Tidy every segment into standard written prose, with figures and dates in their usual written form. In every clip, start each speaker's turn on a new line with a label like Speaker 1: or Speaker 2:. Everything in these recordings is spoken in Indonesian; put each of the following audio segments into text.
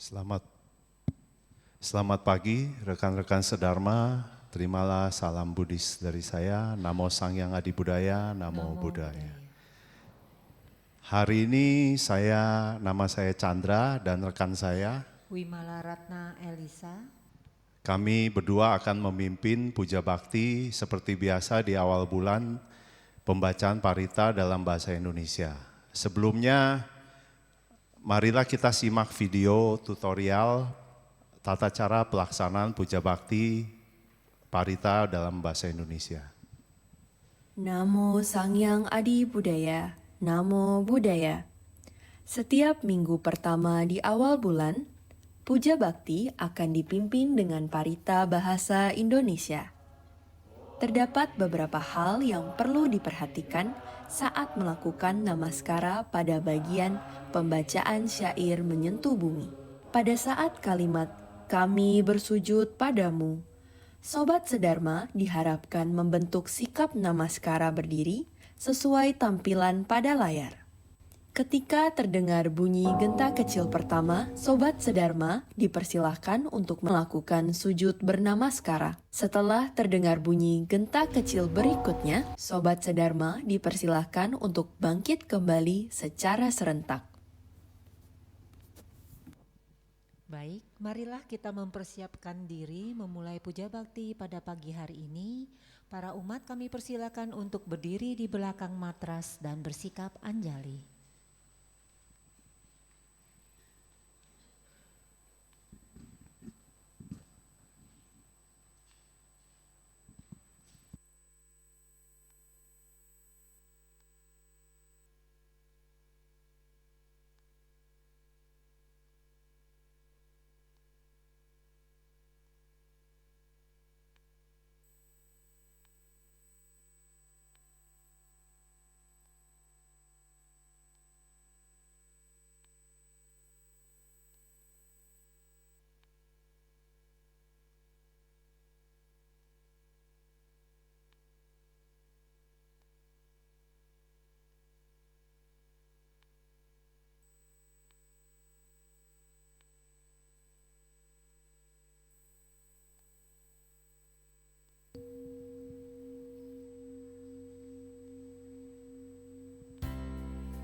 Speaker 1: Selamat pagi rekan-rekan sedharma, terimalah salam Buddhis dari saya, Namo Sangyang Adi Budaya, Namo Buddhaya. Hari ini nama saya Chandra dan rekan saya
Speaker 2: Wimala Ratna Elisa.
Speaker 1: Kami berdua akan memimpin puja bakti seperti biasa di awal bulan pembacaan parita dalam bahasa Indonesia. Sebelumnya, marilah kita simak video tutorial tata cara pelaksanaan puja bakti parita dalam bahasa Indonesia.
Speaker 3: Namo Sangyang Adi Budaya, Namo Buddhaya. Setiap minggu pertama di awal bulan, puja bakti akan dipimpin dengan parita bahasa Indonesia. Terdapat beberapa hal yang perlu diperhatikan saat melakukan namaskara pada bagian pembacaan syair menyentuh bumi. Pada saat kalimat "Kami bersujud padamu", Sobat Sedharma diharapkan membentuk sikap namaskara berdiri sesuai tampilan pada layar. Ketika terdengar bunyi genta kecil pertama, Sobat Sedharma dipersilahkan untuk melakukan sujud bernamaskara. Setelah terdengar bunyi genta kecil berikutnya, Sobat Sedharma dipersilahkan untuk bangkit kembali secara serentak.
Speaker 2: Baik, marilah kita mempersiapkan diri memulai puja bakti pada pagi hari ini. Para umat kami persilakan untuk berdiri di belakang matras dan bersikap anjali.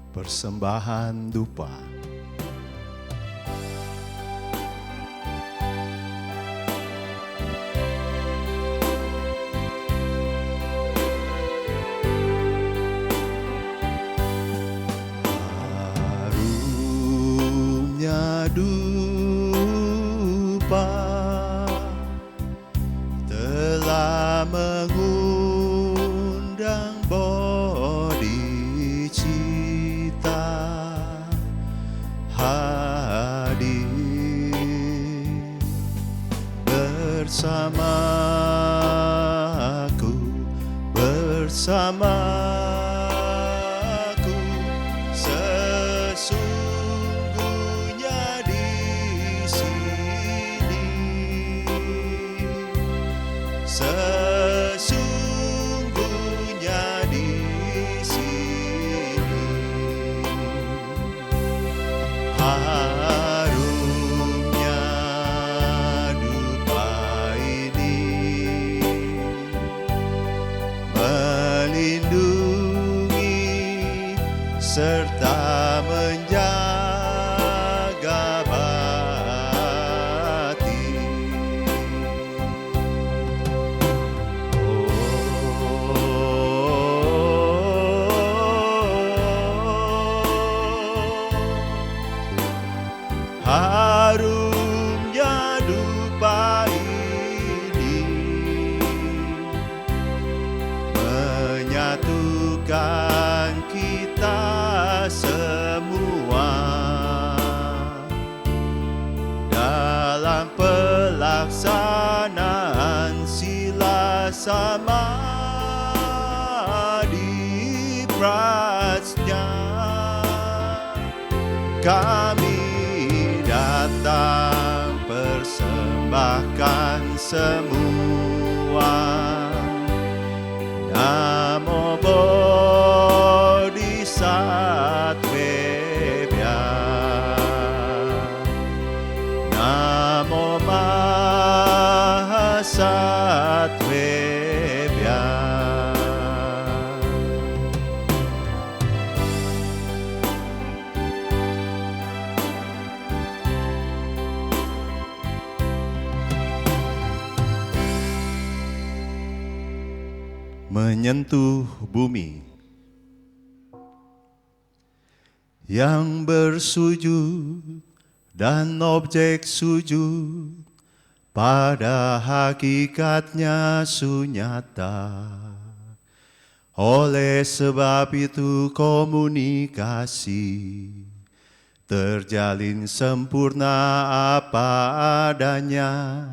Speaker 1: Persembahan dupa. Harumnya dupa telah mengundang bodhicitta hadir bersamaku sesungguhnya di sini, sesungguhnya di sini. Harumnya dupa ini melindungi serta menjaga batin. Harumnya dupa ini menyatukan kita semua dalam pelaksanaan sila samadhi prajna. Kami datang persembahkan semua. Namo Bodhisattvebhya. menyentuh bumi. Yang bersujud dan objek sujud pada hakikatnya sunyata. Oleh sebab itu komunikasi terjalin sempurna apa adanya.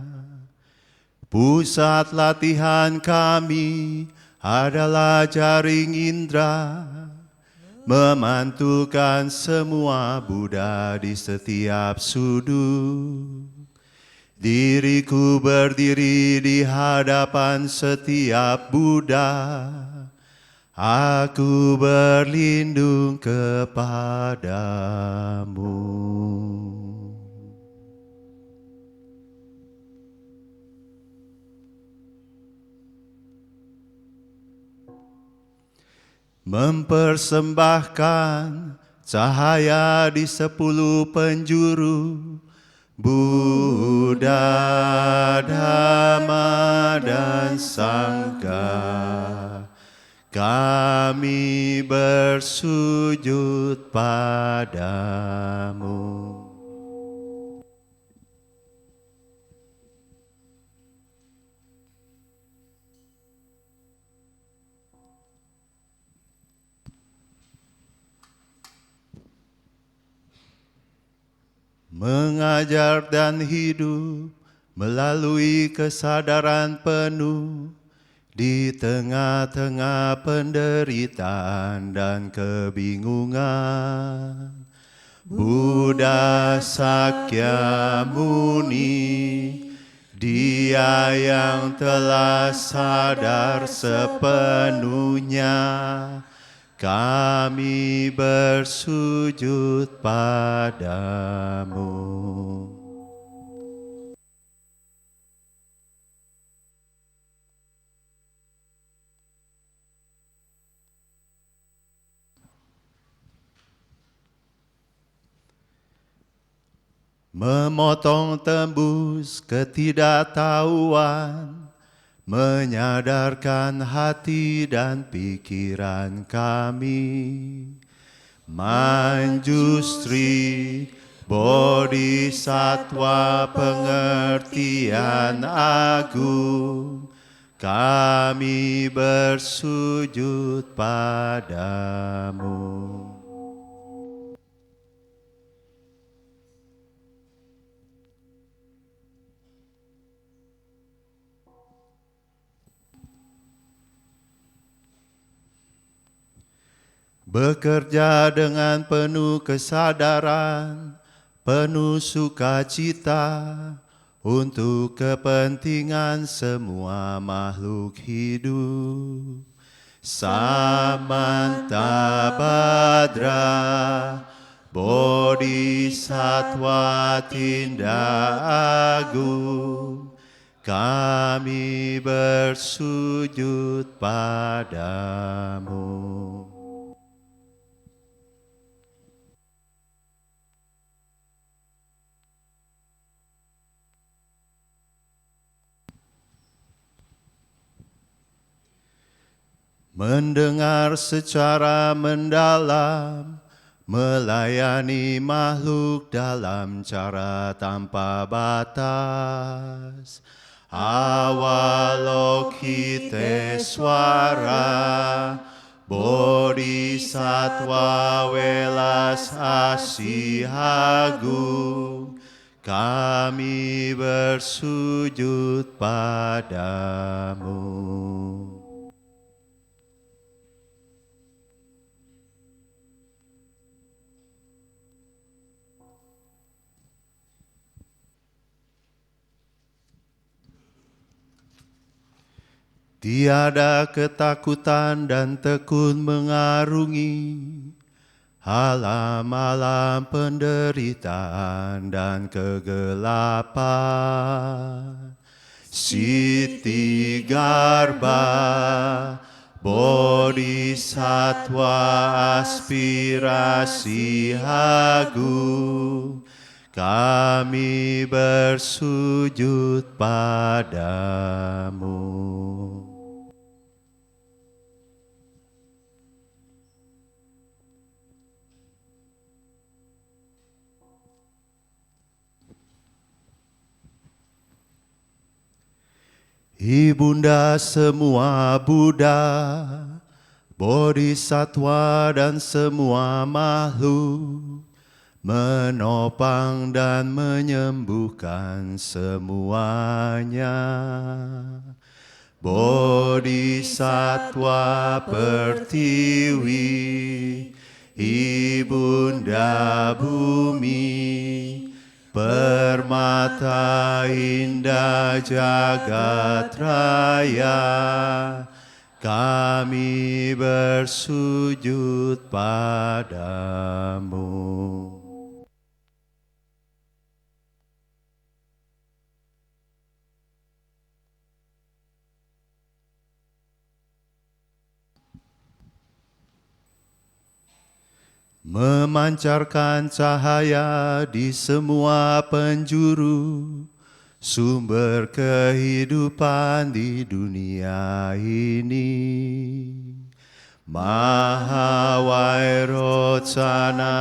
Speaker 1: Pusat latihan kami adalah jaring indera, memantulkan semua Buddha di setiap sudut. Diriku berdiri di hadapan setiap Buddha, aku berlindung kepadamu. Mempersembahkan cahaya di 10 penjuru, Buddha, Dhamma, dan Sangha. Kami bersujud padamu. Mengajar dan hidup melalui kesadaran penuh di tengah-tengah penderitaan dan kebingungan. Buddha Sakyamuni, Dia yang telah sadar sepenuhnya, kami bersujud padamu. Memotong tembus ketidaktahuan, menyadarkan hati dan pikiran kami. Manjustri Bodhisattva pengertian agung, kami bersujud padamu. Bekerja dengan penuh kesadaran, penuh sukacita, untuk kepentingan semua makhluk hidup. Samanta Badra, Bodhisattva tindak agung, kami bersujud padamu. Mendengar secara mendalam, melayani makhluk dalam cara tanpa batas. Avalokiteswara, Bodhisattva welas asih agung, kami bersujud padamu. Tiada ketakutan dan tekun mengarungi alam-alam penderitaan dan kegelapan. Siti Garbha, Bodhisattva aspirasi agung, kami bersujud padamu. Ibunda semua Buddha, Bodhisattva dan semua makhluk, menopang dan menyembuhkan semuanya. Bodhisattva Pertiwi, Ibunda Bumi, permata indah jagat raya, kami bersujud padamu. Memancarkan cahaya di semua penjuru, sumber kehidupan di dunia ini. Mahawairotsana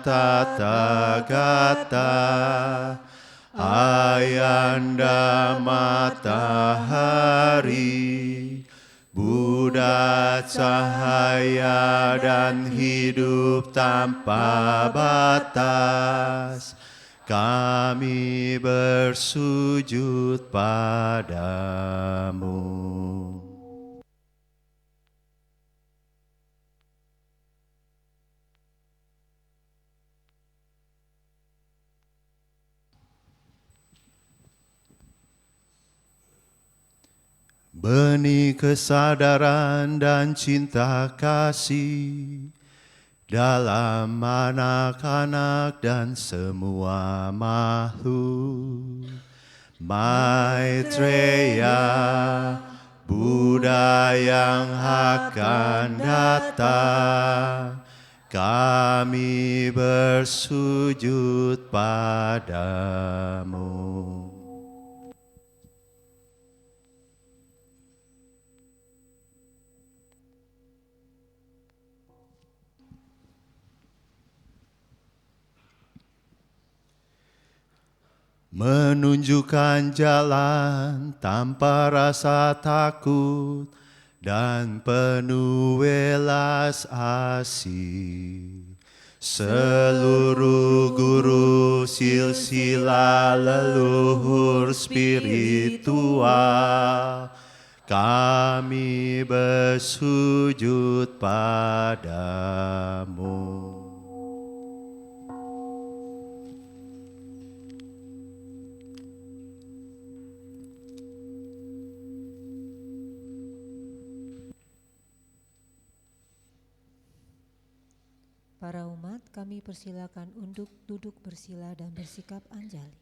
Speaker 1: Tathagata, Ayanda Matahari, Buddha cahaya dan hidup tanpa batas, kami bersujud padamu. Benih kesadaran dan cinta kasih dalam anak-anak dan semua makhluk. Maitreya, Buddha yang akan datang, kami bersujud padamu. Menunjukkan jalan tanpa rasa takut dan penuh welas asih. Seluruh guru silsilah leluhur spiritual, kami bersujud padamu.
Speaker 2: Para umat, kami persilakan untuk duduk bersila dan bersikap anjali.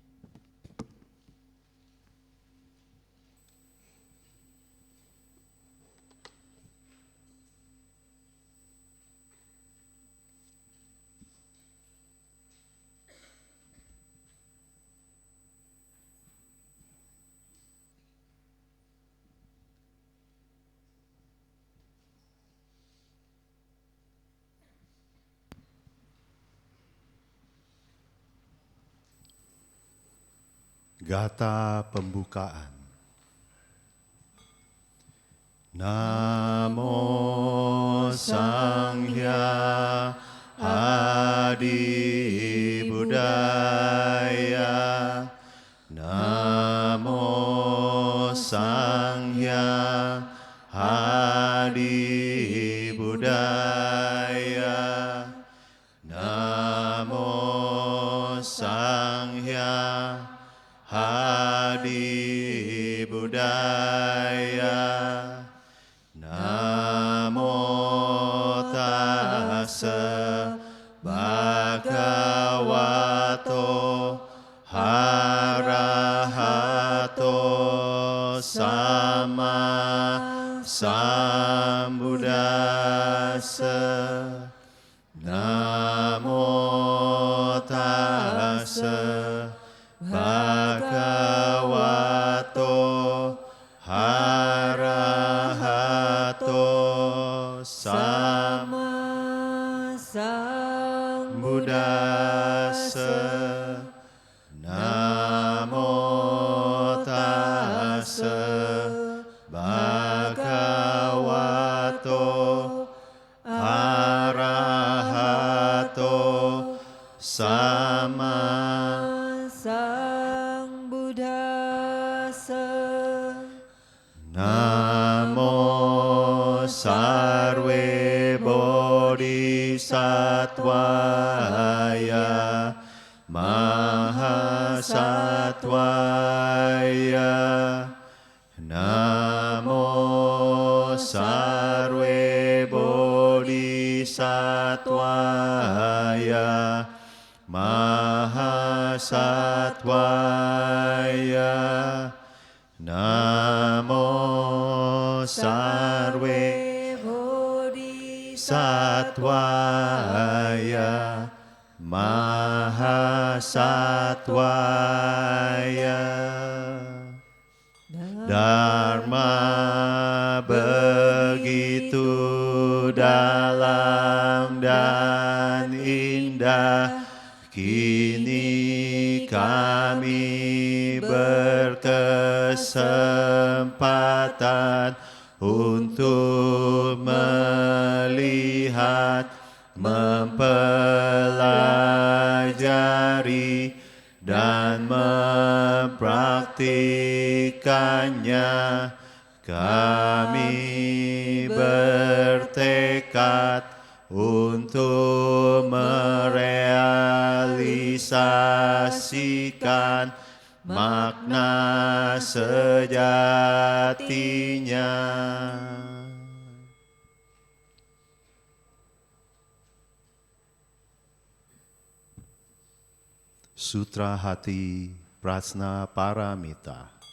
Speaker 1: Gata pembukaan. Namo Sangya Adi Buddhaya, Namo Sangya Adi Buddhaya, Namo Sangya Adi Buddhaya, Namo Tassa Bhagavato Arahato Sama Sambuddhassa, Namo Tassa Bhagavato Arahato Sama Sambuddhassa, Namo Tassa sarwe bodhisattvaya mahasattvaya Namo sarwe bodhisattvaya mahasattvaya Namo sarwe bodhisattvaya mahasattvaya Dharma begitu dalam dan indah, kini kami berkesempatan untuk melihat, mempelajari, dan mempraktikannya. Kami bertekad untuk merealisasikan makna sejatinya. Sutra Hati Prajna Paramita.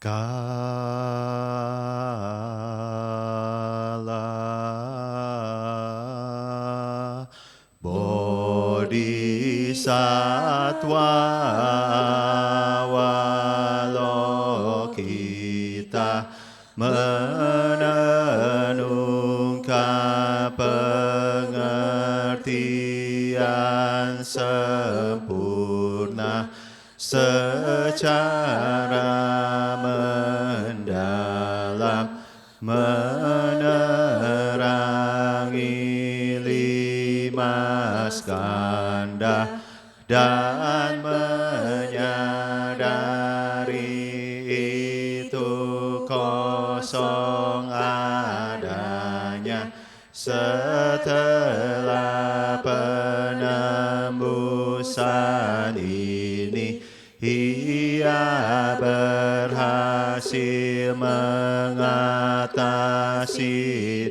Speaker 1: Kala Bodhisattva Walokita menenungkan pengertian sempurna secara mendalam, menerangi lima skandha dan menyadari itu kosong adanya. Setelah penembusan ini, ia berhasil mengatasi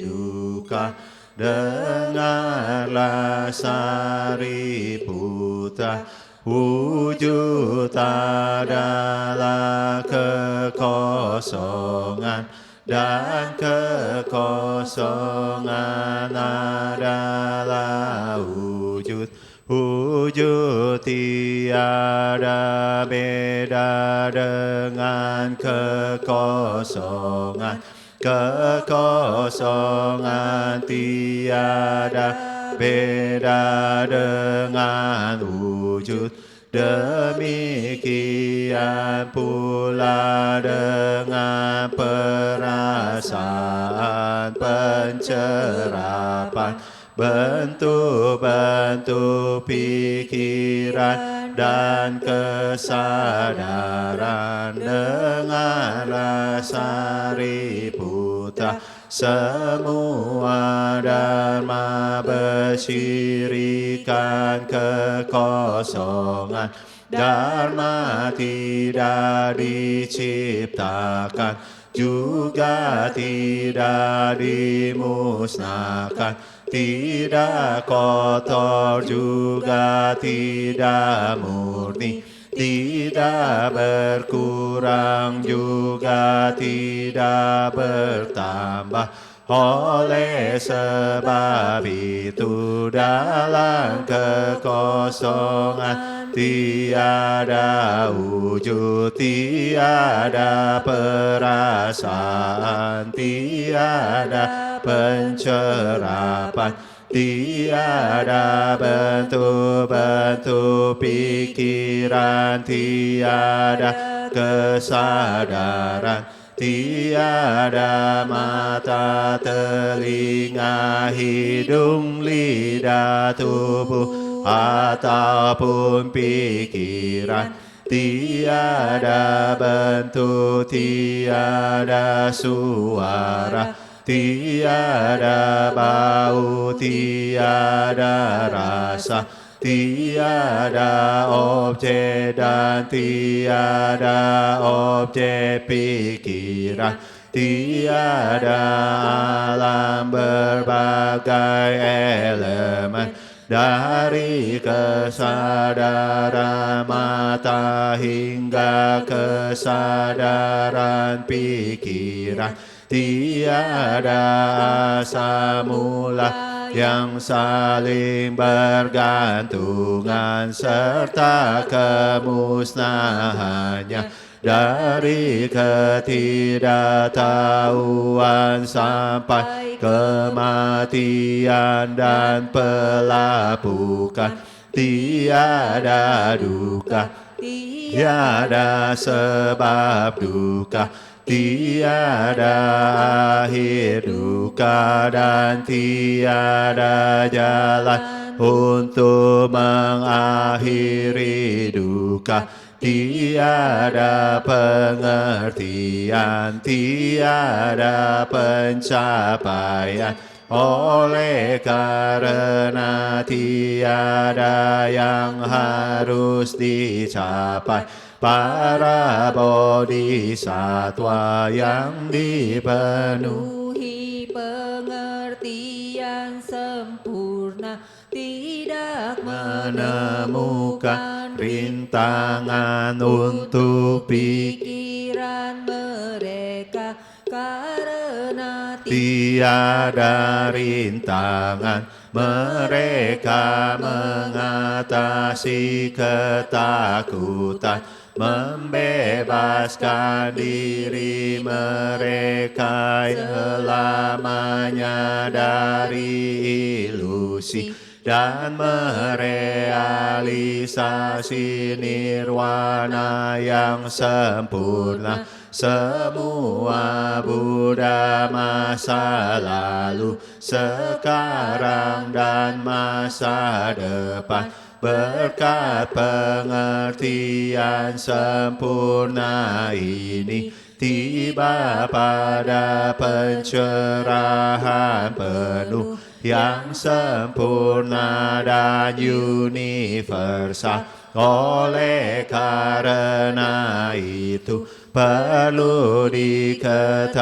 Speaker 1: duka. Dengarlah Sariputra, wujud adalah kekosongan, dan kekosongan adalah wujud. Wujud tiada beda dengan kekosongan. Kekosongan tiada beda dengan wujud. Demikian pula dengan perasaan pencerapan, bentuk-bentuk pikiran dan kesadaran. Dengarlah Sariputra, semua dharma bersirikan kekosongan, Dharma tidak diciptakan, juga tidak dimusnahkan, tidak kotor juga tidak murni, tidak berkurang juga tidak bertambah. Oleh sebab itu dalam kekosongan tiada wujud, tiada perasaan, tiada pencerapan, tiada bentuk-bentuk pikiran, tiada kesadaran, tiada mata, telinga, hidung, lidah, tubuh, ataupun pikiran. Tiada bentuk, tiada suara, tiada bau, tiada rasa, tiada objek dan tiada objek pikiran, tiada alam berbagai elemen. Dari kesadaran mata hingga kesadaran pikiran, tiada asal mula yang saling bergantungan serta kemusnahannya. Dari ketidaktahuan sampai kematian dan pelapukan, tiada duka, tiada sebab duka, tiada akhir duka, dan tiada jalan untuk mengakhiri duka. Tiada pengertian, tiada pencapaian, oleh karena tiada yang harus dicapai. Para bodhisatwa yang dipenuhi pengertian sempurna, tidak menemukan rintangan untuk pikiran mereka, karena tiada rintangan mereka mengatasi ketakutan, membebaskan diri mereka selamanya dari ilusi, dan merealisasi nirwana yang sempurna. Semua Buddha masa lalu, sekarang dan masa depan, berkat pengertian sempurna ini, tiba pada pencerahan penuh yang sempurna dan universal. Oleh karena itu perlu diketahui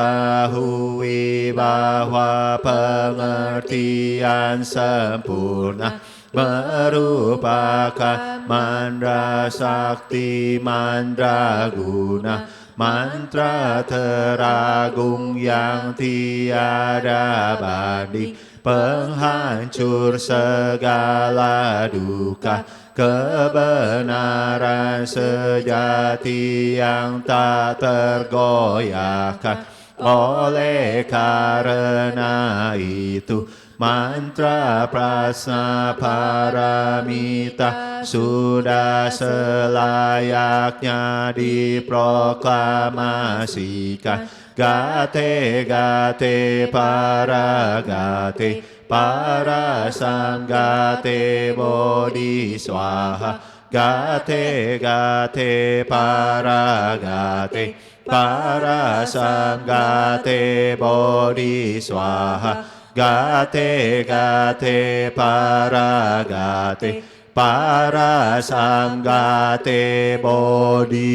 Speaker 1: bahwa pengertian sempurna merupakan mantra sakti, mantra guna, mantra teragung yang tiada banding, penghancur segala duka, kebenaran sejati yang tak tergoyahkan. Oleh karena itu mantra prasna paramita sudah selayaknya diproklamasikan. Gate gate para gate para sanggate bodhiswaha. Gate gate para gate para sanggate bodhiswaha. Gate gate para gate para samgate bodhi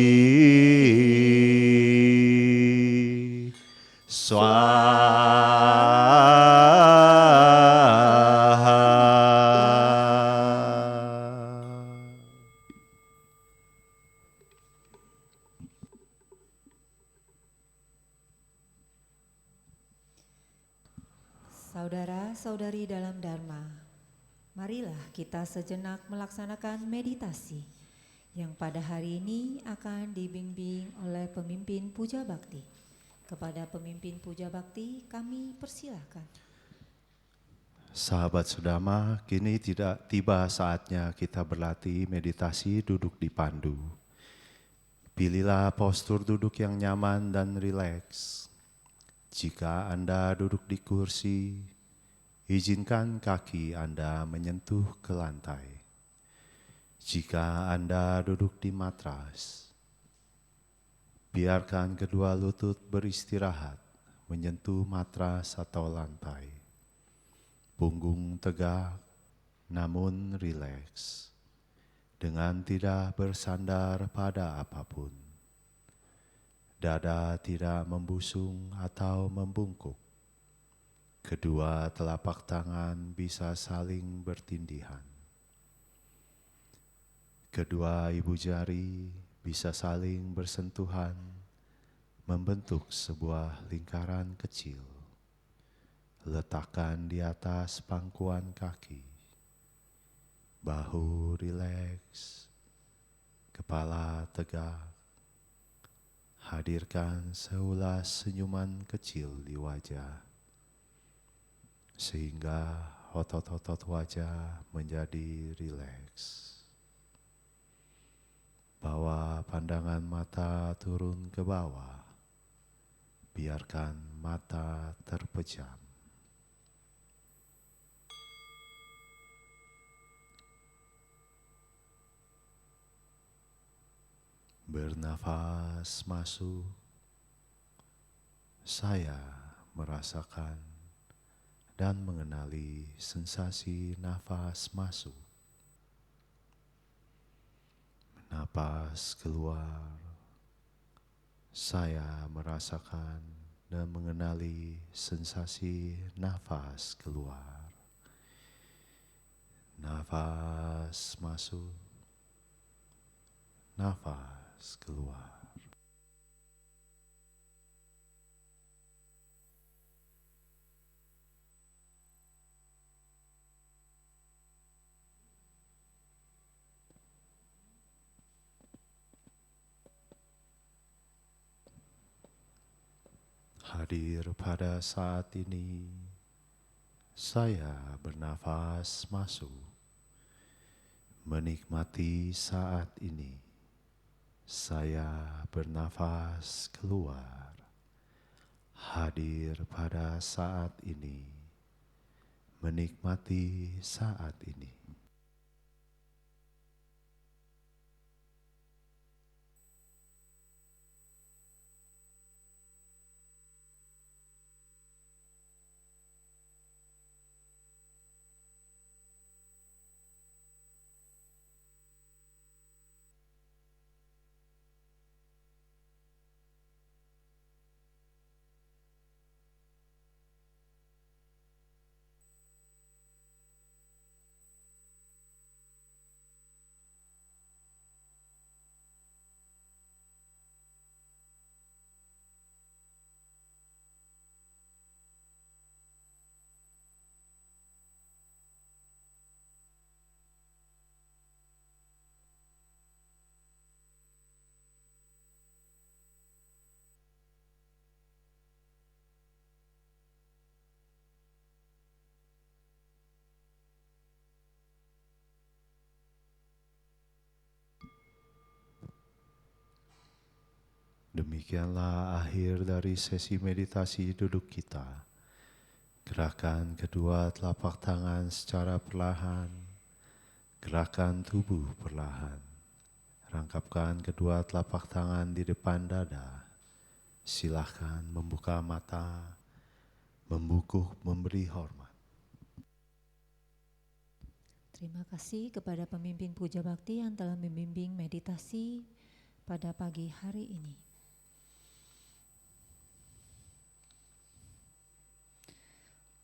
Speaker 1: swaha.
Speaker 2: Saudara-saudari dalam Dharma, marilah kita sejenak melaksanakan meditasi yang pada hari ini akan dibimbing oleh pemimpin Puja Bakti. Kepada pemimpin Puja Bakti kami persilahkan.
Speaker 1: Sahabat Sudama, kini tidak tiba saatnya kita berlatih meditasi duduk di pandu. Pilihlah postur duduk yang nyaman dan rileks. Jika Anda duduk di kursi, izinkan kaki Anda menyentuh ke lantai. Jika Anda duduk di matras, biarkan kedua lutut beristirahat menyentuh matras atau lantai. Punggung tegak namun rileks, dengan tidak bersandar pada apapun. Dada tidak membusung atau membungkuk. Kedua telapak tangan bisa saling bertindihan. Kedua ibu jari bisa saling bersentuhan, membentuk sebuah lingkaran kecil. Letakkan di atas pangkuan kaki. Bahu rileks, kepala tegak. Hadirkan seulas senyuman kecil di wajah, sehingga otot-otot wajah menjadi rileks. Bawa pandangan mata turun ke bawah, biarkan mata terpejam. Bernafas masuk, saya merasakan dan mengenali sensasi nafas masuk. Napas keluar, saya merasakan dan mengenali sensasi nafas keluar. Nafas masuk, nafas keluar. Hadir pada saat ini, saya bernafas masuk, menikmati saat ini. Saya bernafas keluar, hadir pada saat ini, menikmati saat ini. Demikianlah akhir dari sesi meditasi duduk kita. Gerakan kedua telapak tangan secara perlahan, gerakan tubuh perlahan. Rangkapkan kedua telapak tangan di depan dada. Silahkan membuka mata, membungkuk memberi hormat.
Speaker 2: Terima kasih kepada pemimpin Puja Bakti yang telah membimbing meditasi pada pagi hari ini.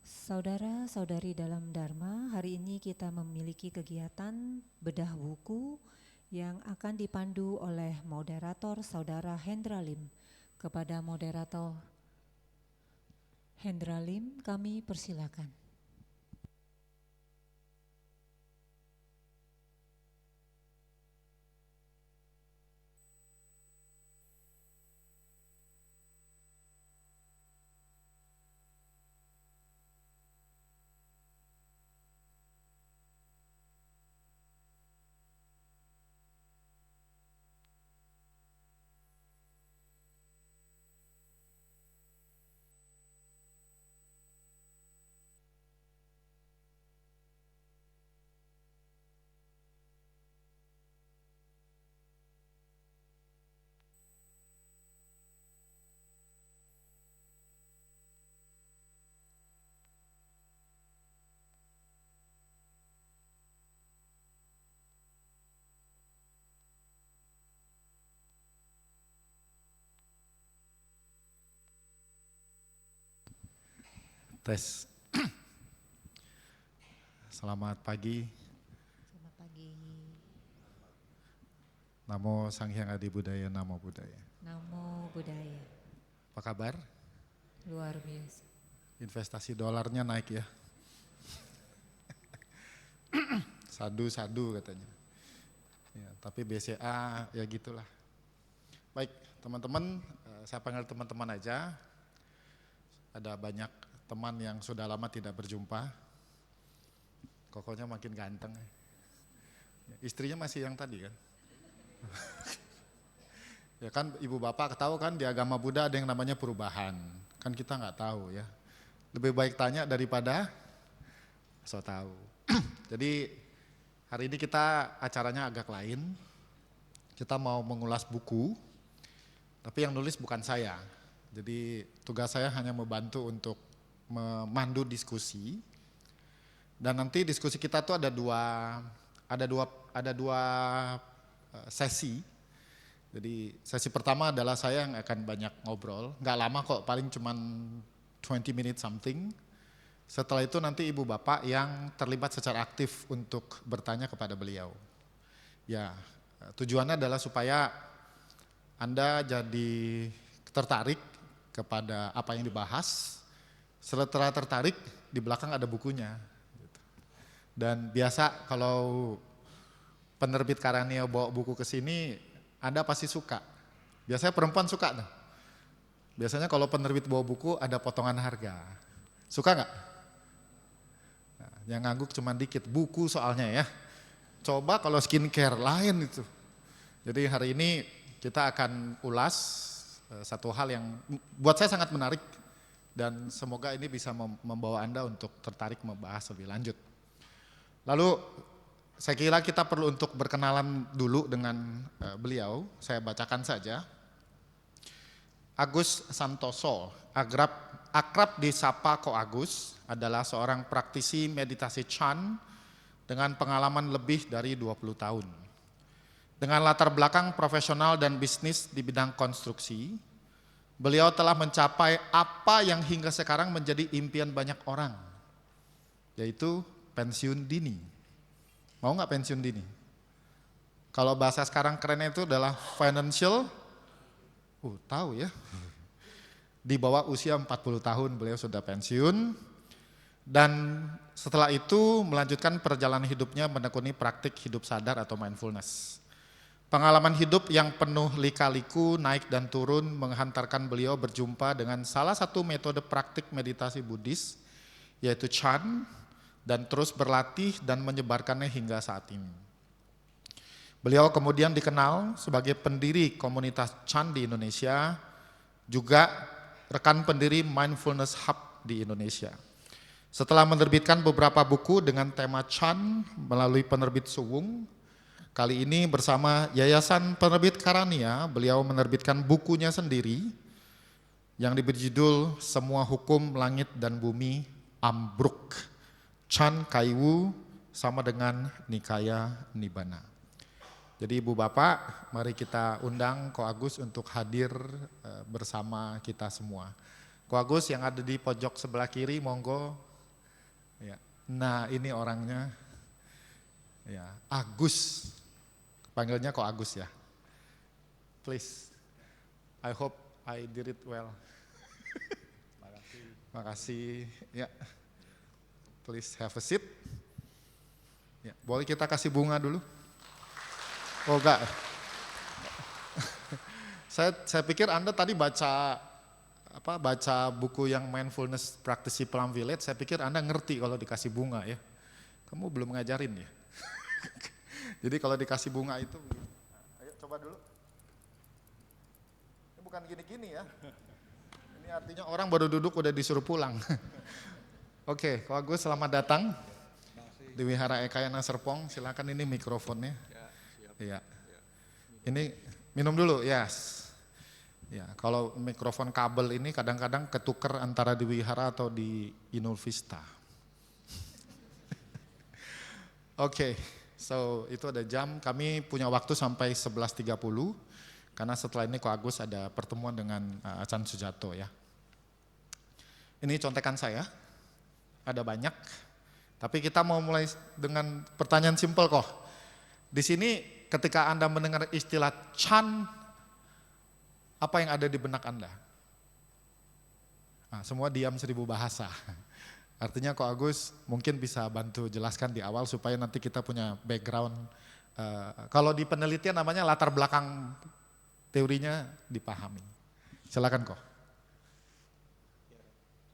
Speaker 2: Saudara-saudari dalam Dharma, hari ini kita memiliki kegiatan bedah buku yang akan dipandu oleh moderator Saudara Hendra Lim. Kepada moderator Hendra Lim, kami persilakan.
Speaker 4: Tes. Selamat pagi.
Speaker 2: Selamat pagi.
Speaker 4: Namo Sang Hyang Adi Budaya, Namo Buddhaya.
Speaker 2: Namo Buddhaya.
Speaker 4: Apa kabar?
Speaker 2: Luar biasa.
Speaker 4: Investasi dolarnya naik ya. Sadu katanya. Ya, tapi BCA ya gitulah. Baik teman-teman, saya panggil teman-teman aja. Ada banyak teman yang sudah lama tidak berjumpa. Kokonya makin ganteng. Istrinya masih yang tadi kan? Ya kan ibu bapak tahu kan di agama Buddha ada yang namanya perubahan. Kan kita nggak tahu ya. Lebih baik tanya daripada so tahu. Jadi hari ini kita acaranya agak lain. Kita mau mengulas buku, tapi yang nulis bukan saya. Jadi tugas saya hanya membantu untuk memandu diskusi. Dan nanti diskusi kita tuh ada dua sesi. Jadi sesi pertama adalah saya yang akan banyak ngobrol, nggak lama kok, paling cuman 20 minutes something. Setelah itu nanti ibu bapak yang terlibat secara aktif untuk bertanya kepada beliau. Ya, tujuannya adalah supaya Anda jadi tertarik kepada apa yang dibahas. Setelah tertarik, di belakang ada bukunya. Dan biasa kalau penerbit Karania bawa buku ke sini, Anda pasti suka. Biasanya perempuan suka tuh. Biasanya kalau penerbit bawa buku ada potongan harga. Suka nggak? Nah, yang ngangguk cuma dikit, buku soalnya ya. Coba kalau skincare lain itu. Jadi hari ini kita akan ulas satu hal yang buat saya sangat menarik. Dan semoga ini bisa membawa Anda untuk tertarik membahas lebih lanjut. Lalu saya kira kita perlu untuk berkenalan dulu dengan beliau. Saya bacakan saja. Agus Santoso, akrab disapa Ko Agus, adalah seorang praktisi meditasi Chan dengan pengalaman lebih dari 20 tahun. Dengan latar belakang profesional dan bisnis di bidang konstruksi, beliau telah mencapai apa yang hingga sekarang menjadi impian banyak orang, yaitu pensiun dini. Mau nggak pensiun dini? Kalau bahasa sekarang kerennya itu adalah financial, tahu ya. Di bawah usia 40 tahun beliau sudah pensiun, dan setelah itu melanjutkan perjalanan hidupnya menekuni praktik hidup sadar atau mindfulness. Pengalaman hidup yang penuh lika-liku, naik dan turun menghantarkan beliau berjumpa dengan salah satu metode praktik meditasi Buddhis, yaitu Chan, dan terus berlatih dan menyebarkannya hingga saat ini. Beliau kemudian dikenal sebagai pendiri komunitas Chan di Indonesia, juga rekan pendiri Mindfulness Hub di Indonesia. Setelah menerbitkan beberapa buku dengan tema Chan melalui penerbit Suwung, kali ini bersama Yayasan Penerbit Karania, beliau menerbitkan bukunya sendiri yang diberi judul Semua Hukum Langit dan Bumi Ambruk, Chan Kaiwu sama dengan Nikaya Nibbana. Jadi Ibu Bapak, mari kita undang Ko Agus untuk hadir bersama kita semua. Ko Agus yang ada di pojok sebelah kiri, monggo. Ya. Nah ini orangnya, ya Agus, panggilnya Ko Agus ya. Please, I hope I did it well. Makasih. Ya, please have a seat. Ya, boleh kita kasih bunga dulu? Oh enggak. Saya pikir Anda tadi baca buku yang Mindfulness Practice Plum Village, saya pikir Anda ngerti kalau dikasih bunga ya. Kamu belum ngajarin ya. Jadi kalau dikasih bunga itu, ayo coba dulu. Ini bukan gini-gini ya. Ini artinya orang baru duduk udah disuruh pulang. Oke, Ko Agus selamat datang di Wihara Ekayana Serpong. Silakan ini mikrofonnya. Iya. Ini minum dulu, yes. Ya, kalau mikrofon kabel ini kadang-kadang ketuker antara di wihara atau di Inul Vista. Oke, so itu ada jam. Kami punya waktu sampai 11.30 karena setelah ini Ko Agus ada pertemuan dengan Achan Sujato ya. Ini contekan saya. Ada banyak. Tapi kita mau mulai dengan pertanyaan simpel kok. Di sini ketika Anda mendengar istilah Chan, apa yang ada di benak Anda? Nah, semua diam 1000 bahasa. Artinya Ko Agus mungkin bisa bantu jelaskan di awal supaya nanti kita punya background. Kalau di penelitian namanya latar belakang teorinya dipahami. Silakan Ko.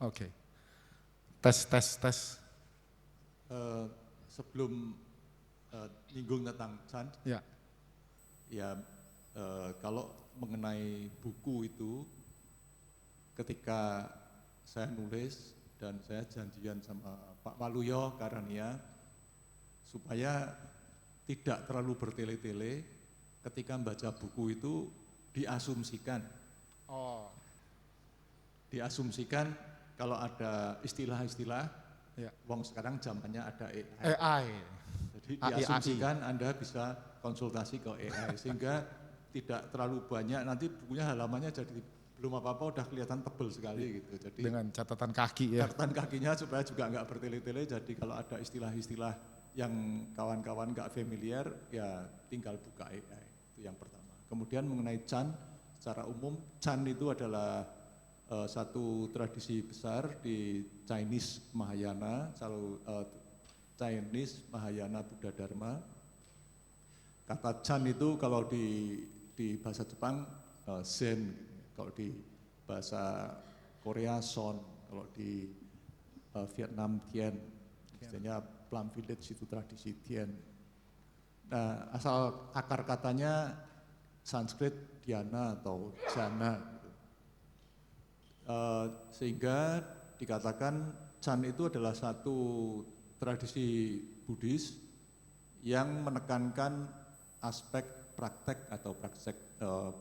Speaker 4: Oke. Tes.
Speaker 5: Sebelum nyinggung tentang Chan,
Speaker 4: Ya.
Speaker 5: Kalau mengenai buku itu, ketika saya nulis dan saya janjian sama Pak Waluyo Karania supaya tidak terlalu bertele-tele ketika membaca buku itu diasumsikan. Diasumsikan kalau ada istilah-istilah,
Speaker 4: Ya.
Speaker 5: wong sekarang zamannya ada AI.
Speaker 4: AI.
Speaker 5: Jadi diasumsikan Anda bisa konsultasi ke AI sehingga tidak terlalu banyak, nanti bukunya halamannya jadi belum apa-apa udah kelihatan tebel sekali gitu. Jadi
Speaker 4: Dengan catatan kaki ya.
Speaker 5: catatan kakinya supaya juga nggak bertele-tele, jadi kalau ada istilah-istilah yang kawan-kawan nggak familiar ya tinggal buka AI, itu yang pertama. Kemudian mengenai Chan, secara umum Chan itu adalah satu tradisi besar di Chinese Mahayana, Chinese Mahayana Buddha Dharma. Kata Chan itu kalau di bahasa Jepang Zen, kalau di bahasa Korea Son, kalau di Vietnam Tien, istilahnya Plum Village itu tradisi Tien. Nah, asal akar katanya Sanskrit dhyana atau jhana, gitu. Sehingga dikatakan Chan itu adalah satu tradisi Buddhis yang menekankan aspek praktek atau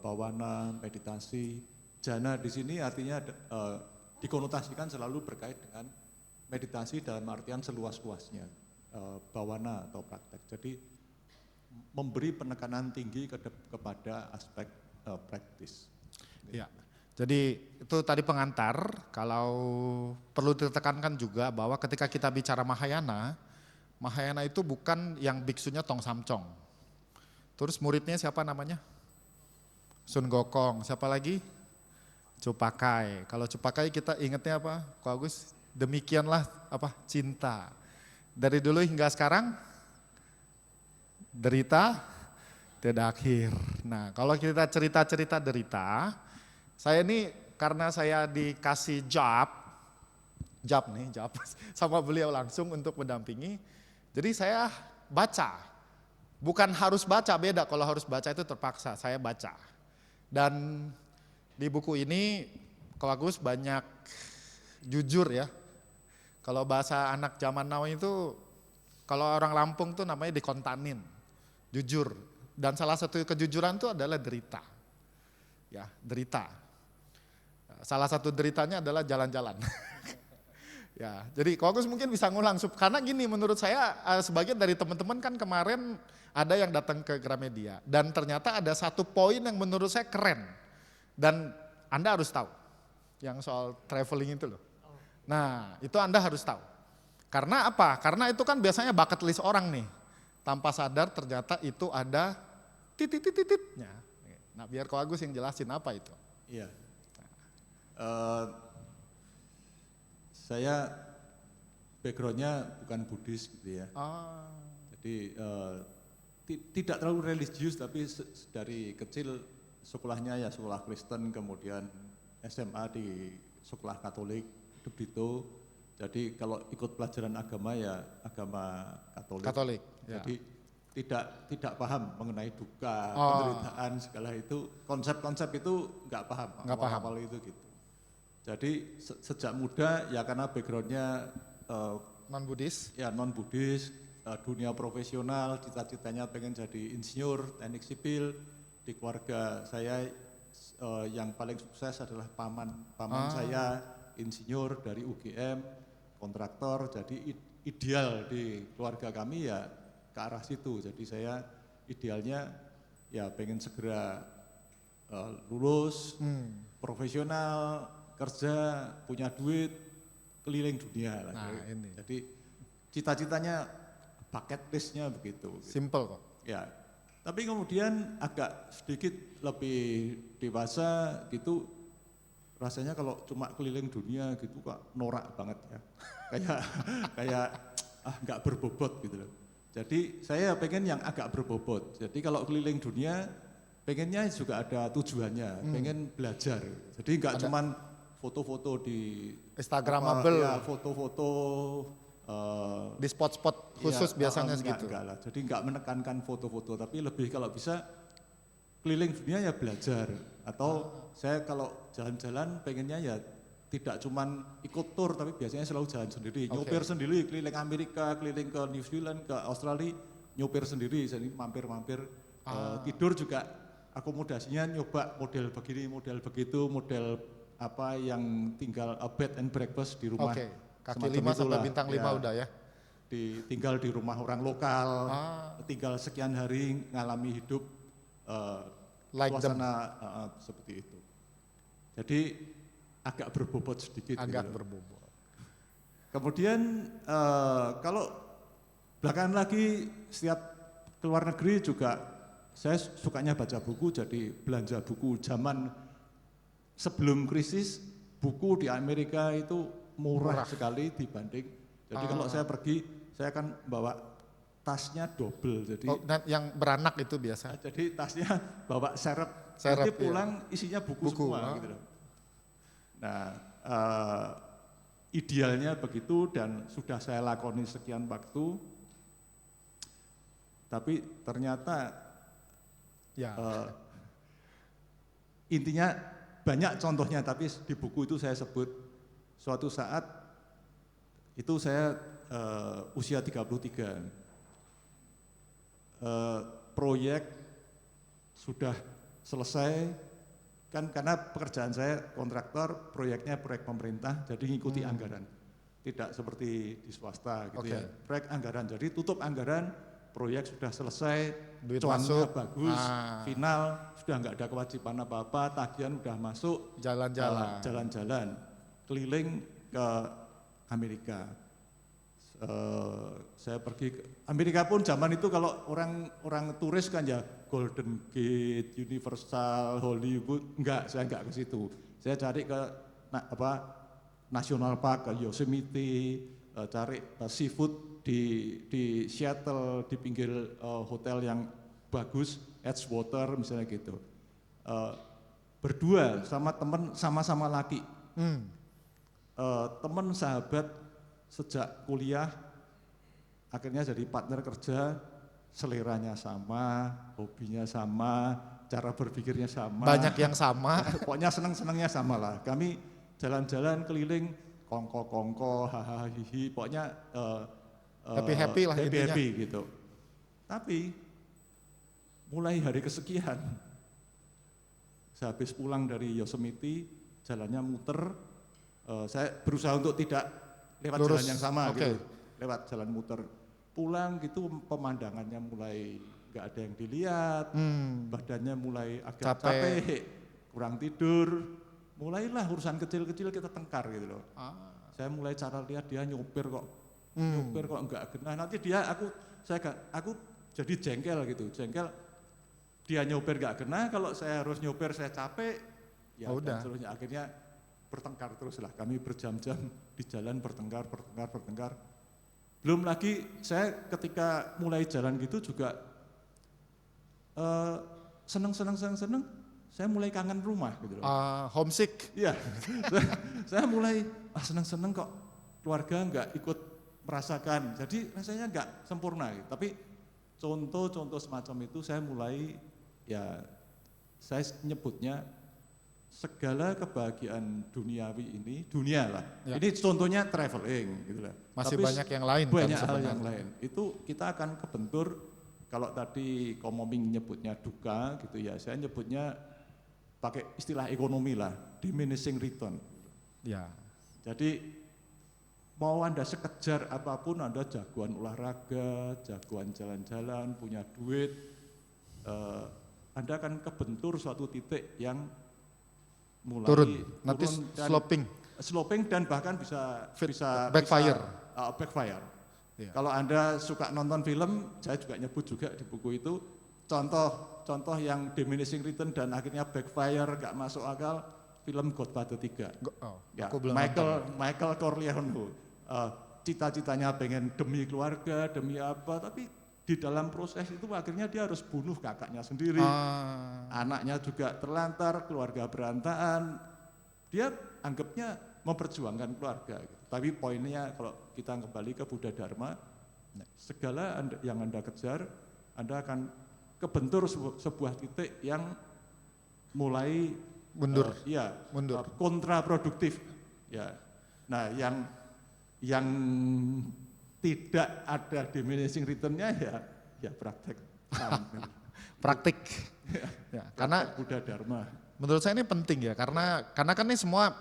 Speaker 5: bawana, meditasi. Jhana di sini artinya dikonotasikan selalu berkait dengan meditasi dalam artian seluas-luasnya, bawana atau praktek. Jadi memberi penekanan tinggi kepada aspek praktis.
Speaker 4: Ya. Jadi itu tadi pengantar. Kalau perlu ditekankan juga bahwa ketika kita bicara Mahayana, Mahayana itu bukan yang biksunya Tong Samcong. Terus muridnya siapa namanya? Sun Gokong. Siapa lagi? Cupakai. Kalau Cupakai kita ingatnya apa? Ko Agus, demikianlah apa? Cinta. Dari dulu hingga sekarang derita tidak akhir. Nah, kalau kita cerita-cerita derita, saya ini karena saya dikasih job sama beliau langsung untuk mendampingi. Jadi saya baca. Bukan harus baca, beda. Kalau harus baca itu terpaksa, saya baca. Dan di buku ini Ko Agus banyak jujur ya. Kalau bahasa anak zaman now itu, kalau orang Lampung tuh namanya dikontanin, jujur. Dan salah satu kejujuran itu adalah derita. Ya, derita. Salah satu deritanya adalah jalan-jalan. Ya, jadi Ko Agus mungkin bisa ngulang karena gini menurut saya sebagian dari teman-teman kan kemarin ada yang datang ke Gramedia dan ternyata ada satu poin yang menurut saya keren dan Anda harus tahu yang soal traveling itu loh. Nah, itu Anda harus tahu. Karena apa? Karena itu kan biasanya bucket list orang nih. Tanpa sadar ternyata itu ada titik-titik-titiknya. Nah, biar Ko Agus yang jelasin apa itu.
Speaker 5: Iya. Saya backgroundnya bukan Buddhis gitu ya. Jadi tidak terlalu religius tapi dari kecil sekolahnya ya sekolah Kristen, kemudian SMA di sekolah Katolik, hidup itu. Jadi kalau ikut pelajaran agama ya agama Katolik.
Speaker 4: Katolik. Ya.
Speaker 5: Jadi tidak paham mengenai duka, penderitaan segala itu, konsep-konsep itu nggak paham. Awal itu gitu. Jadi sejak muda ya karena backgroundnya
Speaker 4: non-Buddhis.
Speaker 5: Ya non-Buddhis, dunia profesional, cita-citanya pengen jadi insinyur, teknik sipil. Di keluarga saya yang paling sukses adalah paman saya, insinyur dari UGM, kontraktor. Jadi ideal di keluarga kami ya ke arah situ. Jadi saya idealnya ya pengen segera lulus, profesional, kerja, punya duit, keliling dunia lah.
Speaker 4: Nah, ini.
Speaker 5: Jadi cita-citanya bucket listnya begitu.
Speaker 4: Simple kok.
Speaker 5: Ya, tapi kemudian agak sedikit lebih dewasa gitu, rasanya kalau cuma keliling dunia gitu kok norak banget ya. kayak nggak berbobot gitu loh. Jadi saya pengen yang agak berbobot. Jadi kalau keliling dunia, pengennya juga ada tujuannya, pengen belajar. Jadi nggak cuman foto-foto di
Speaker 4: Instagramable,
Speaker 5: ya, foto-foto
Speaker 4: di spot-spot khusus
Speaker 5: ya,
Speaker 4: biasanya segitu.
Speaker 5: Enggak lah. Jadi enggak menekankan foto-foto, tapi lebih kalau bisa keliling dunia ya belajar. Atau saya kalau jalan-jalan pengennya ya tidak cuman ikut tour, tapi biasanya selalu jalan sendiri, nyopir sendiri, keliling Amerika, keliling ke New Zealand, ke Australia, nyopir sendiri, jadi mampir-mampir. Tidur juga akomodasinya nyoba model begini, model begitu, model apa yang tinggal bed and breakfast di rumah.
Speaker 4: Kaki 5 sampai bintang 5 udah ya.
Speaker 5: Tinggal di rumah orang lokal, tinggal sekian hari ngalami hidup suasana seperti itu. Jadi agak berbobot sedikit.
Speaker 4: Agak
Speaker 5: gitu.
Speaker 4: berbobot.
Speaker 5: Kemudian kalau belakangan lagi setiap keluar negeri juga saya sukanya baca buku, jadi belanja buku zaman sebelum krisis, buku di Amerika itu murah sekali dibanding. Jadi kalau saya pergi, saya akan bawa tasnya double. Jadi
Speaker 4: dan yang beranak itu biasa.
Speaker 5: Jadi tasnya bawa serep
Speaker 4: Serep,
Speaker 5: nanti pulang isinya buku semua. Gitu loh. Nah, idealnya begitu dan sudah saya lakoni sekian waktu. Tapi ternyata intinya banyak contohnya, tapi di buku itu saya sebut suatu saat itu saya usia 33. Proyek sudah selesai, kan karena pekerjaan saya kontraktor, proyeknya proyek pemerintah, jadi ngikuti anggaran. Tidak seperti di swasta gitu ya. Proyek anggaran, jadi tutup anggaran, proyek sudah selesai, cuannya bagus, final, sudah nggak ada kewajiban apa-apa, tagihan udah masuk, jalan-jalan, keliling ke Amerika. Saya pergi ke Amerika pun zaman itu kalau orang turis kan ya Golden Gate, Universal, Hollywood, saya enggak ke situ. Saya cari ke National Park, ke Yosemite, cari seafood di Seattle, di pinggir hotel yang bagus, Edgewater misalnya gitu. Berdua sama teman, sama-sama laki. Teman sahabat sejak kuliah, akhirnya jadi partner kerja, seleranya sama, hobinya sama, cara berpikirnya sama.
Speaker 4: Banyak yang sama.
Speaker 5: Pokoknya senang-senangnya sama lah. Kami jalan-jalan keliling, kongko-kongko, hahaha, hihi, pokoknya
Speaker 4: happy-happy lah intinya.
Speaker 5: Happy gitu. Tapi mulai hari kesekian, saya habis pulang dari Yosemite, jalannya muter, saya berusaha untuk tidak lewat
Speaker 4: Lurus.
Speaker 5: jalan yang sama
Speaker 4: Oke.
Speaker 5: gitu, lewat jalan muter. Pulang gitu pemandangannya mulai nggak ada yang dilihat, badannya mulai agak capek, kurang tidur, mulailah urusan kecil-kecil kita tengkar gitu loh. Saya mulai cara lihat dia nyopir kok nggak genah. Nanti dia aku jadi jengkel gitu, dia nyopir nggak genah, kalau saya harus nyopir saya capek, ya
Speaker 4: Oh,
Speaker 5: dan
Speaker 4: udah.
Speaker 5: seterusnya. Akhirnya bertengkar terus lah, kami berjam-jam di jalan bertengkar. Belum lagi saya ketika mulai jalan gitu juga seneng, saya mulai kangen rumah gitu loh.
Speaker 4: Homesick.
Speaker 5: Iya, saya mulai seneng kok keluarga nggak ikut merasakan, jadi rasanya nggak sempurna gitu. Tapi contoh semacam itu saya mulai, ya saya nyebutnya segala kebahagiaan duniawi ini, dunia lah.
Speaker 4: Ya.
Speaker 5: Ini contohnya traveling gitu lah.
Speaker 4: Masih
Speaker 5: Tapi
Speaker 4: banyak yang lain kan
Speaker 5: banyak hal
Speaker 4: sebenarnya.
Speaker 5: yang lain. Itu kita akan kebentur, kalau tadi Komoming nyebutnya duka gitu ya, saya nyebutnya pakai istilah ekonomi lah, diminishing return.
Speaker 4: Ya.
Speaker 5: Jadi mau Anda sekejar apapun, Anda jagoan olahraga, jagoan jalan-jalan, punya duit, Anda akan kebentur suatu titik yang mulai
Speaker 4: Turun. Nanti
Speaker 5: dan sloping dan bahkan bisa
Speaker 4: backfire.
Speaker 5: Backfire.
Speaker 4: Iya.
Speaker 5: Kalau Anda suka nonton film, saya juga nyebut juga di buku itu contoh yang diminishing return dan akhirnya backfire, nggak masuk akal, film Godfather 3. Ya,
Speaker 4: Aku belum nonton.
Speaker 5: Michael Corleone, cita-citanya pengen demi keluarga, demi apa, tapi di dalam proses itu akhirnya dia harus bunuh kakaknya sendiri, anaknya juga terlantar, keluarga berantakan, dia anggapnya memperjuangkan keluarga. Tapi poinnya kalau kita kembali ke Buddha Dharma, segala yang Anda kejar, Anda akan kebentur sebuah titik yang mulai
Speaker 4: Mundur.
Speaker 5: kontraproduktif. Ya. Nah, yang tidak ada diminishing return-nya ya praktek.
Speaker 4: Praktik. Ya, karena
Speaker 5: Buddha Dharma.
Speaker 4: menurut saya ini penting ya, karena kan ini semua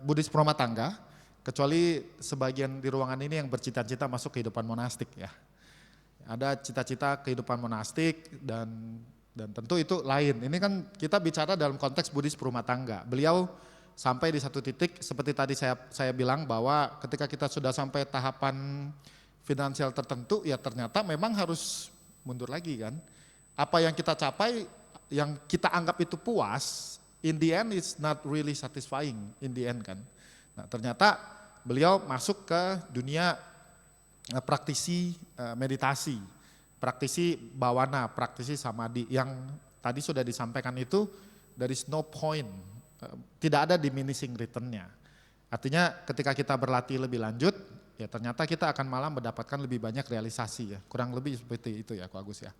Speaker 4: Buddhis rumah tangga, kecuali sebagian di ruangan ini yang bercita-cita masuk kehidupan monastik ya. Ada cita-cita kehidupan monastik dan tentu itu lain. Ini kan kita bicara dalam konteks Buddhis rumah tangga. Beliau sampai di satu titik seperti tadi saya bilang bahwa ketika kita sudah sampai tahapan finansial tertentu, ya ternyata memang harus mundur lagi kan. Apa yang kita capai, yang kita anggap itu puas, in the end it's not really satisfying in the end kan. Nah ternyata beliau masuk ke dunia praktisi meditasi, praktisi bawana, praktisi samadhi yang tadi sudah disampaikan itu, there is no point, tidak ada diminishing return-nya. Artinya ketika kita berlatih lebih lanjut, ya ternyata kita akan malah mendapatkan lebih banyak realisasi ya, kurang lebih seperti itu ya Ko Agus ya.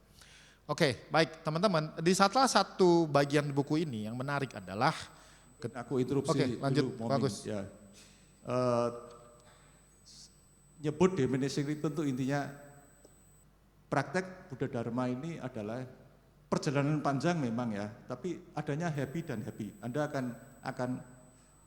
Speaker 4: Oke, baik teman-teman, di salah satu bagian buku ini yang menarik adalah
Speaker 5: Aku interupsi.
Speaker 4: Oke, lanjut,
Speaker 5: dulu,
Speaker 4: bagus.
Speaker 5: Ya. Nyebut diminishing return itu intinya praktek Buddha Dharma ini adalah perjalanan panjang memang ya, tapi adanya happy dan happy. Anda akan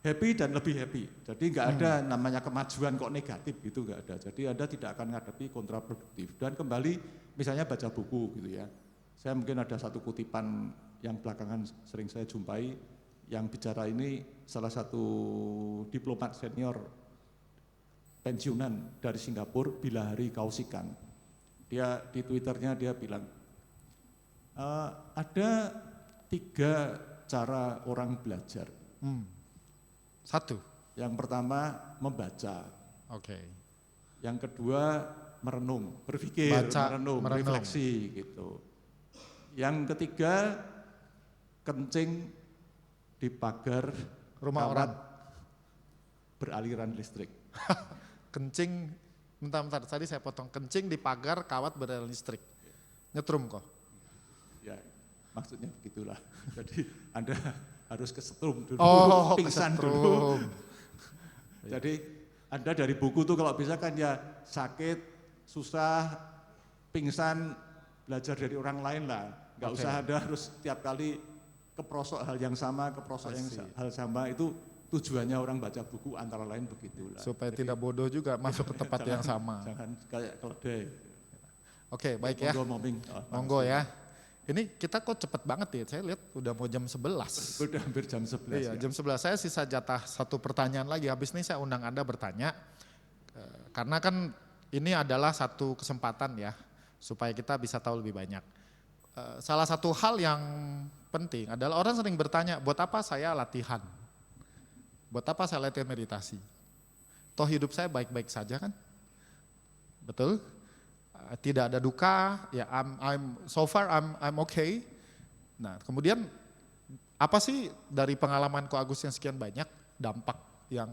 Speaker 5: happy dan lebih happy. Jadi nggak ada namanya kemajuan kok negatif gitu, nggak ada. Jadi Anda tidak akan menghadapi kontraproduktif. Dan kembali misalnya baca buku gitu ya. Saya mungkin ada satu kutipan yang belakangan sering saya jumpai, yang bicara ini salah satu diplomat senior pensiunan dari Singapura, Bilahari Kausikan. Dia di Twitternya dia bilang, ada 3 cara orang belajar.
Speaker 4: satu.
Speaker 5: Yang pertama membaca,
Speaker 4: Oke.
Speaker 5: yang kedua merenung, berpikir,
Speaker 4: Baca,
Speaker 5: merenung, refleksi gitu. Yang ketiga kencing di pagar
Speaker 4: Rumah
Speaker 5: kawat
Speaker 4: orang.
Speaker 5: beraliran listrik.
Speaker 4: Kencing, bentar, tadi saya potong, kencing di pagar kawat beraliran listrik. Nyetrum kok.
Speaker 5: Ya, maksudnya begitulah. Jadi Anda harus kesetrum dulu,
Speaker 4: Oh,
Speaker 5: pingsan dulu.
Speaker 4: kesetrum.
Speaker 5: Jadi Anda dari buku tuh kalau bisa kan ya sakit, susah, pingsan, belajar dari orang lain lah. Nggak
Speaker 4: Oke.
Speaker 5: usah Anda harus tiap kali keprosok hal yang sama, keprosok yang hal sama, itu tujuannya orang baca buku antara lain begitulah.
Speaker 4: Supaya
Speaker 5: Jadi,
Speaker 4: tidak bodoh juga masuk ke tempat yang sama.
Speaker 5: Jangan kayak keledai.
Speaker 4: Oke, baik ya.
Speaker 5: Monggo, Moming.
Speaker 4: Monggo ya. Ini kita kok cepet banget ya, saya lihat udah mau jam 11.
Speaker 5: Udah hampir jam 11
Speaker 4: Iya,
Speaker 5: ya.
Speaker 4: jam 11 saya sisa jatah satu pertanyaan lagi. Habis ini saya undang Anda bertanya. Karena kan ini adalah satu kesempatan ya, supaya kita bisa tahu lebih banyak. Salah satu hal yang penting adalah orang sering bertanya, buat apa saya latihan? Buat apa saya latihan meditasi? Toh hidup saya baik-baik saja kan? Betul? Tidak ada duka, ya so far I'm okay. Nah, kemudian apa sih dari pengalaman Ko Agus yang sekian banyak dampak yang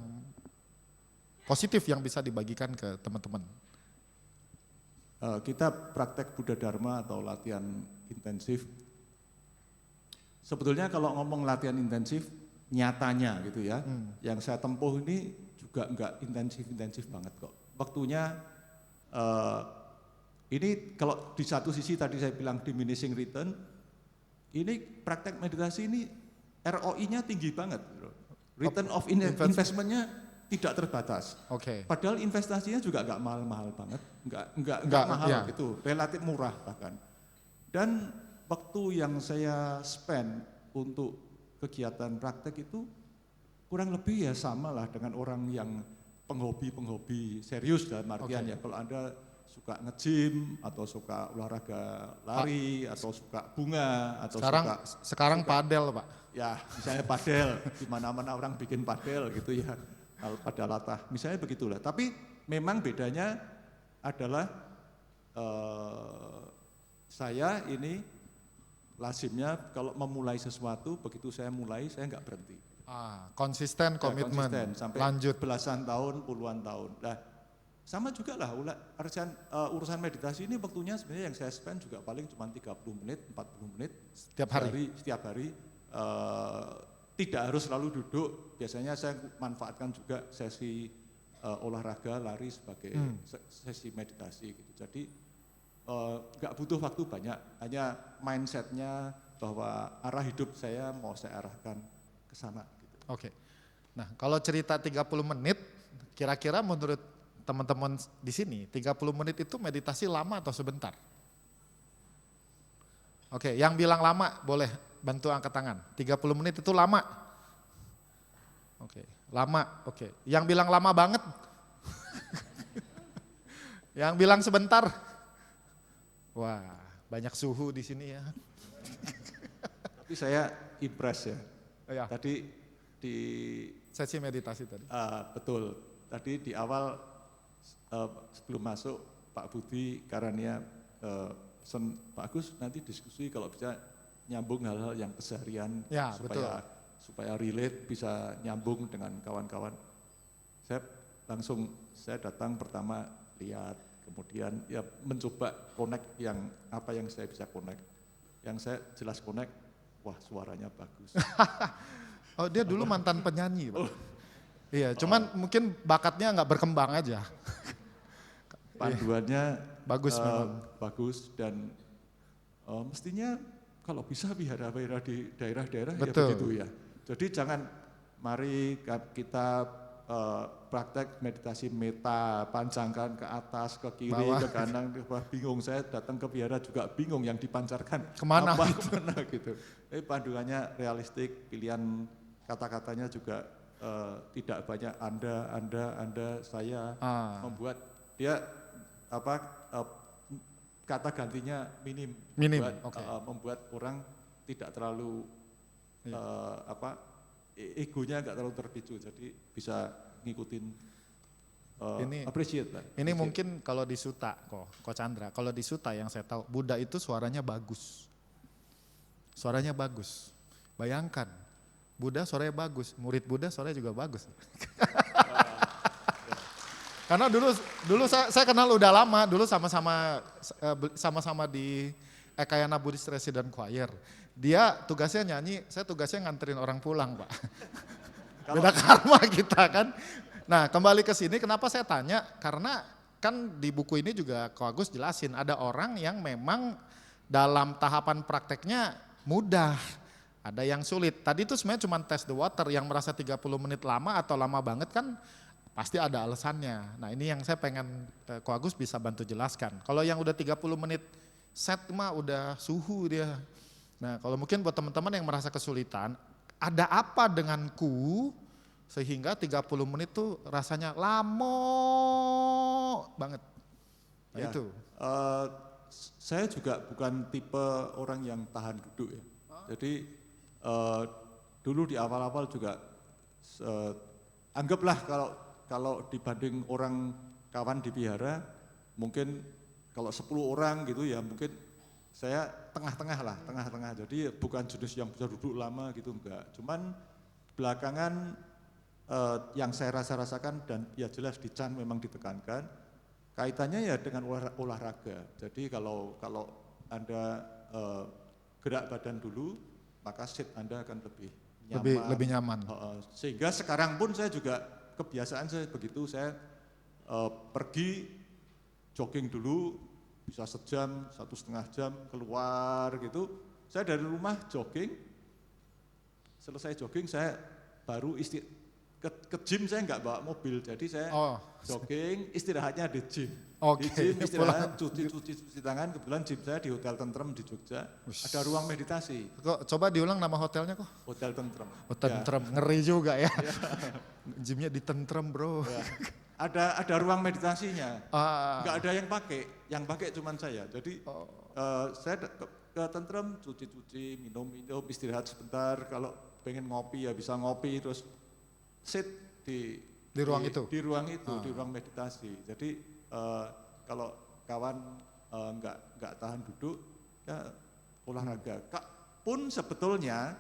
Speaker 4: positif yang bisa dibagikan ke teman-teman?
Speaker 5: Kita praktek Buddha Dharma atau latihan intensif. Sebetulnya kalau ngomong latihan intensif, nyatanya gitu ya, yang saya tempuh ini juga enggak intensif-intensif banget kok. Waktunya ini kalau di satu sisi tadi saya bilang diminishing return, ini praktek meditasi ini ROI-nya tinggi banget. Return of investment-nya tidak terbatas.
Speaker 4: Oke.
Speaker 5: Padahal investasinya juga nggak mahal-mahal banget, nggak mahal
Speaker 4: ya.
Speaker 5: gitu, relatif murah bahkan. Dan waktu yang saya spend untuk kegiatan praktek itu kurang lebih ya sama lah dengan orang yang penghobi serius dalam artian ya. Kalau Anda suka nge-gym atau suka olahraga lari atau suka bunga atau
Speaker 4: sekarang padel, Pak.
Speaker 5: ya misalnya padel, di mana-mana orang bikin padel gitu ya, pada latah, misalnya begitulah. Tapi memang bedanya adalah saya ini lazimnya kalau memulai sesuatu, begitu saya mulai saya nggak berhenti.
Speaker 4: Konsisten, komitmen,
Speaker 5: Konsisten, sampai
Speaker 4: lanjut.
Speaker 5: belasan tahun, puluhan tahun. Nah, sama juga lah urusan meditasi ini waktunya sebenarnya yang saya spend juga paling cuma 30 menit, 40 menit
Speaker 4: Setiap hari?
Speaker 5: Setiap hari. Tidak harus selalu duduk, biasanya saya manfaatkan juga sesi olahraga, lari sebagai sesi meditasi gitu. Jadi nggak butuh waktu banyak, hanya mindsetnya bahwa arah hidup saya mau saya arahkan ke sana. Gitu.
Speaker 4: Oke. Nah, kalau cerita 30 menit, kira-kira menurut teman-teman di sini, 30 menit itu meditasi lama atau sebentar? Oke, yang bilang lama boleh bantu angkat tangan. 30 menit itu lama? Oke, lama. Oke. Yang bilang lama banget? Yang bilang sebentar? Wah, banyak suhu di sini ya.
Speaker 5: Tapi saya impress ya.
Speaker 4: Ya.
Speaker 5: Tadi di
Speaker 4: Sesi meditasi tadi.
Speaker 5: betul. Tadi di awal sebelum masuk Pak Budi Karania Pak Agus nanti diskusi kalau bisa nyambung hal-hal yang keseharian
Speaker 4: Ya,
Speaker 5: supaya relate bisa nyambung dengan kawan-kawan. Saya datang pertama lihat, kemudian ya mencoba connect apa yang saya bisa connect. Yang saya jelas connect, wah suaranya bagus.
Speaker 4: Oh, dia dulu mantan penyanyi, Pak. Iya, cuman mungkin bakatnya nggak berkembang aja.
Speaker 5: Panduannya
Speaker 4: bagus memang.
Speaker 5: Bagus dan mestinya kalau bisa wihara-wihara di daerah-daerah ya
Speaker 4: Betul.
Speaker 5: begitu ya. Jadi mari kita praktek meditasi meta, pancangkan ke atas, ke kiri,
Speaker 4: Bawah.
Speaker 5: ke kanan, bingung. Saya datang ke wihara juga bingung yang dipancarkan
Speaker 4: Kemana?
Speaker 5: kemana gitu. Panduannya realistik, pilihan kata-katanya juga tidak banyak anda, saya membuat dia kata gantinya minim. Membuat orang tidak terlalu egonya nggak terlalu terpicu, jadi bisa ngikutin appreciate lah.
Speaker 4: Ini mungkin kalau di Sutta, Ko Chandra, kalau di Sutta yang saya tahu, Buddha itu suaranya bagus. Suaranya bagus. Bayangkan, Buddha suaranya bagus, murid Buddha suaranya juga bagus. Karena dulu saya kenal udah lama, dulu sama-sama di Ekayana Buddhist Resident Choir. Dia tugasnya nyanyi, saya tugasnya nganterin orang pulang, Pak. Beda karma kita kan. Nah, kembali ke sini kenapa saya tanya? Karena kan di buku ini juga Ko Agus jelasin ada orang yang memang dalam tahapan prakteknya mudah. ada yang sulit. Tadi itu sebenarnya cuma test the water, yang merasa 30 menit lama atau lama banget kan pasti ada alasannya. Nah ini yang saya pengen Ko Agus bisa bantu jelaskan. Kalau yang udah 30 menit set mah udah suhu dia. Nah kalau mungkin buat teman-teman yang merasa kesulitan, ada apa denganku sehingga 30 menit tuh rasanya lama banget. Nah
Speaker 5: Ya,
Speaker 4: itu.
Speaker 5: saya juga bukan tipe orang yang tahan duduk ya. Jadi dulu di awal-awal juga anggaplah kalau dibanding orang kawan di vihara, mungkin kalau 10 orang gitu ya mungkin saya tengah-tengah lah, tengah-tengah. Jadi bukan jenis yang bisa duduk lama gitu enggak. Cuman belakangan yang saya rasakan dan ya jelas di Chan memang ditekankan kaitannya ya dengan olahraga. Jadi kalau Anda gerak badan dulu, maka sit Anda akan lebih
Speaker 4: nyaman.
Speaker 5: Sehingga sekarang pun saya juga kebiasaan saya begitu, saya pergi jogging dulu, bisa sejam, 1,5 jam keluar gitu. Saya dari rumah jogging, selesai jogging saya baru ke gym, saya nggak bawa mobil, jadi saya jogging, istirahatnya di gym.
Speaker 4: Oke,
Speaker 5: Di gym istirahat, cuci tangan, kebetulan gym saya di Hotel Tentrem di Jogja, ada ruang meditasi.
Speaker 4: Kok coba diulang nama hotelnya kok?
Speaker 5: Hotel Tentrem.
Speaker 4: Oh, Tentrem, ngeri juga ya. Gymnya di Tentrem bro.
Speaker 5: Ya. Ada ruang meditasinya,
Speaker 4: Ah.
Speaker 5: nggak ada yang pakai cuman saya. Jadi saya ke Tentrem, cuci-cuci, minum, istirahat sebentar. Kalau pengen ngopi ya bisa ngopi, terus sit di
Speaker 4: ruang itu?
Speaker 5: Di ruang itu, di ruang meditasi. Jadi kalau kawan nggak tahan duduk, ya olahraga. Pun sebetulnya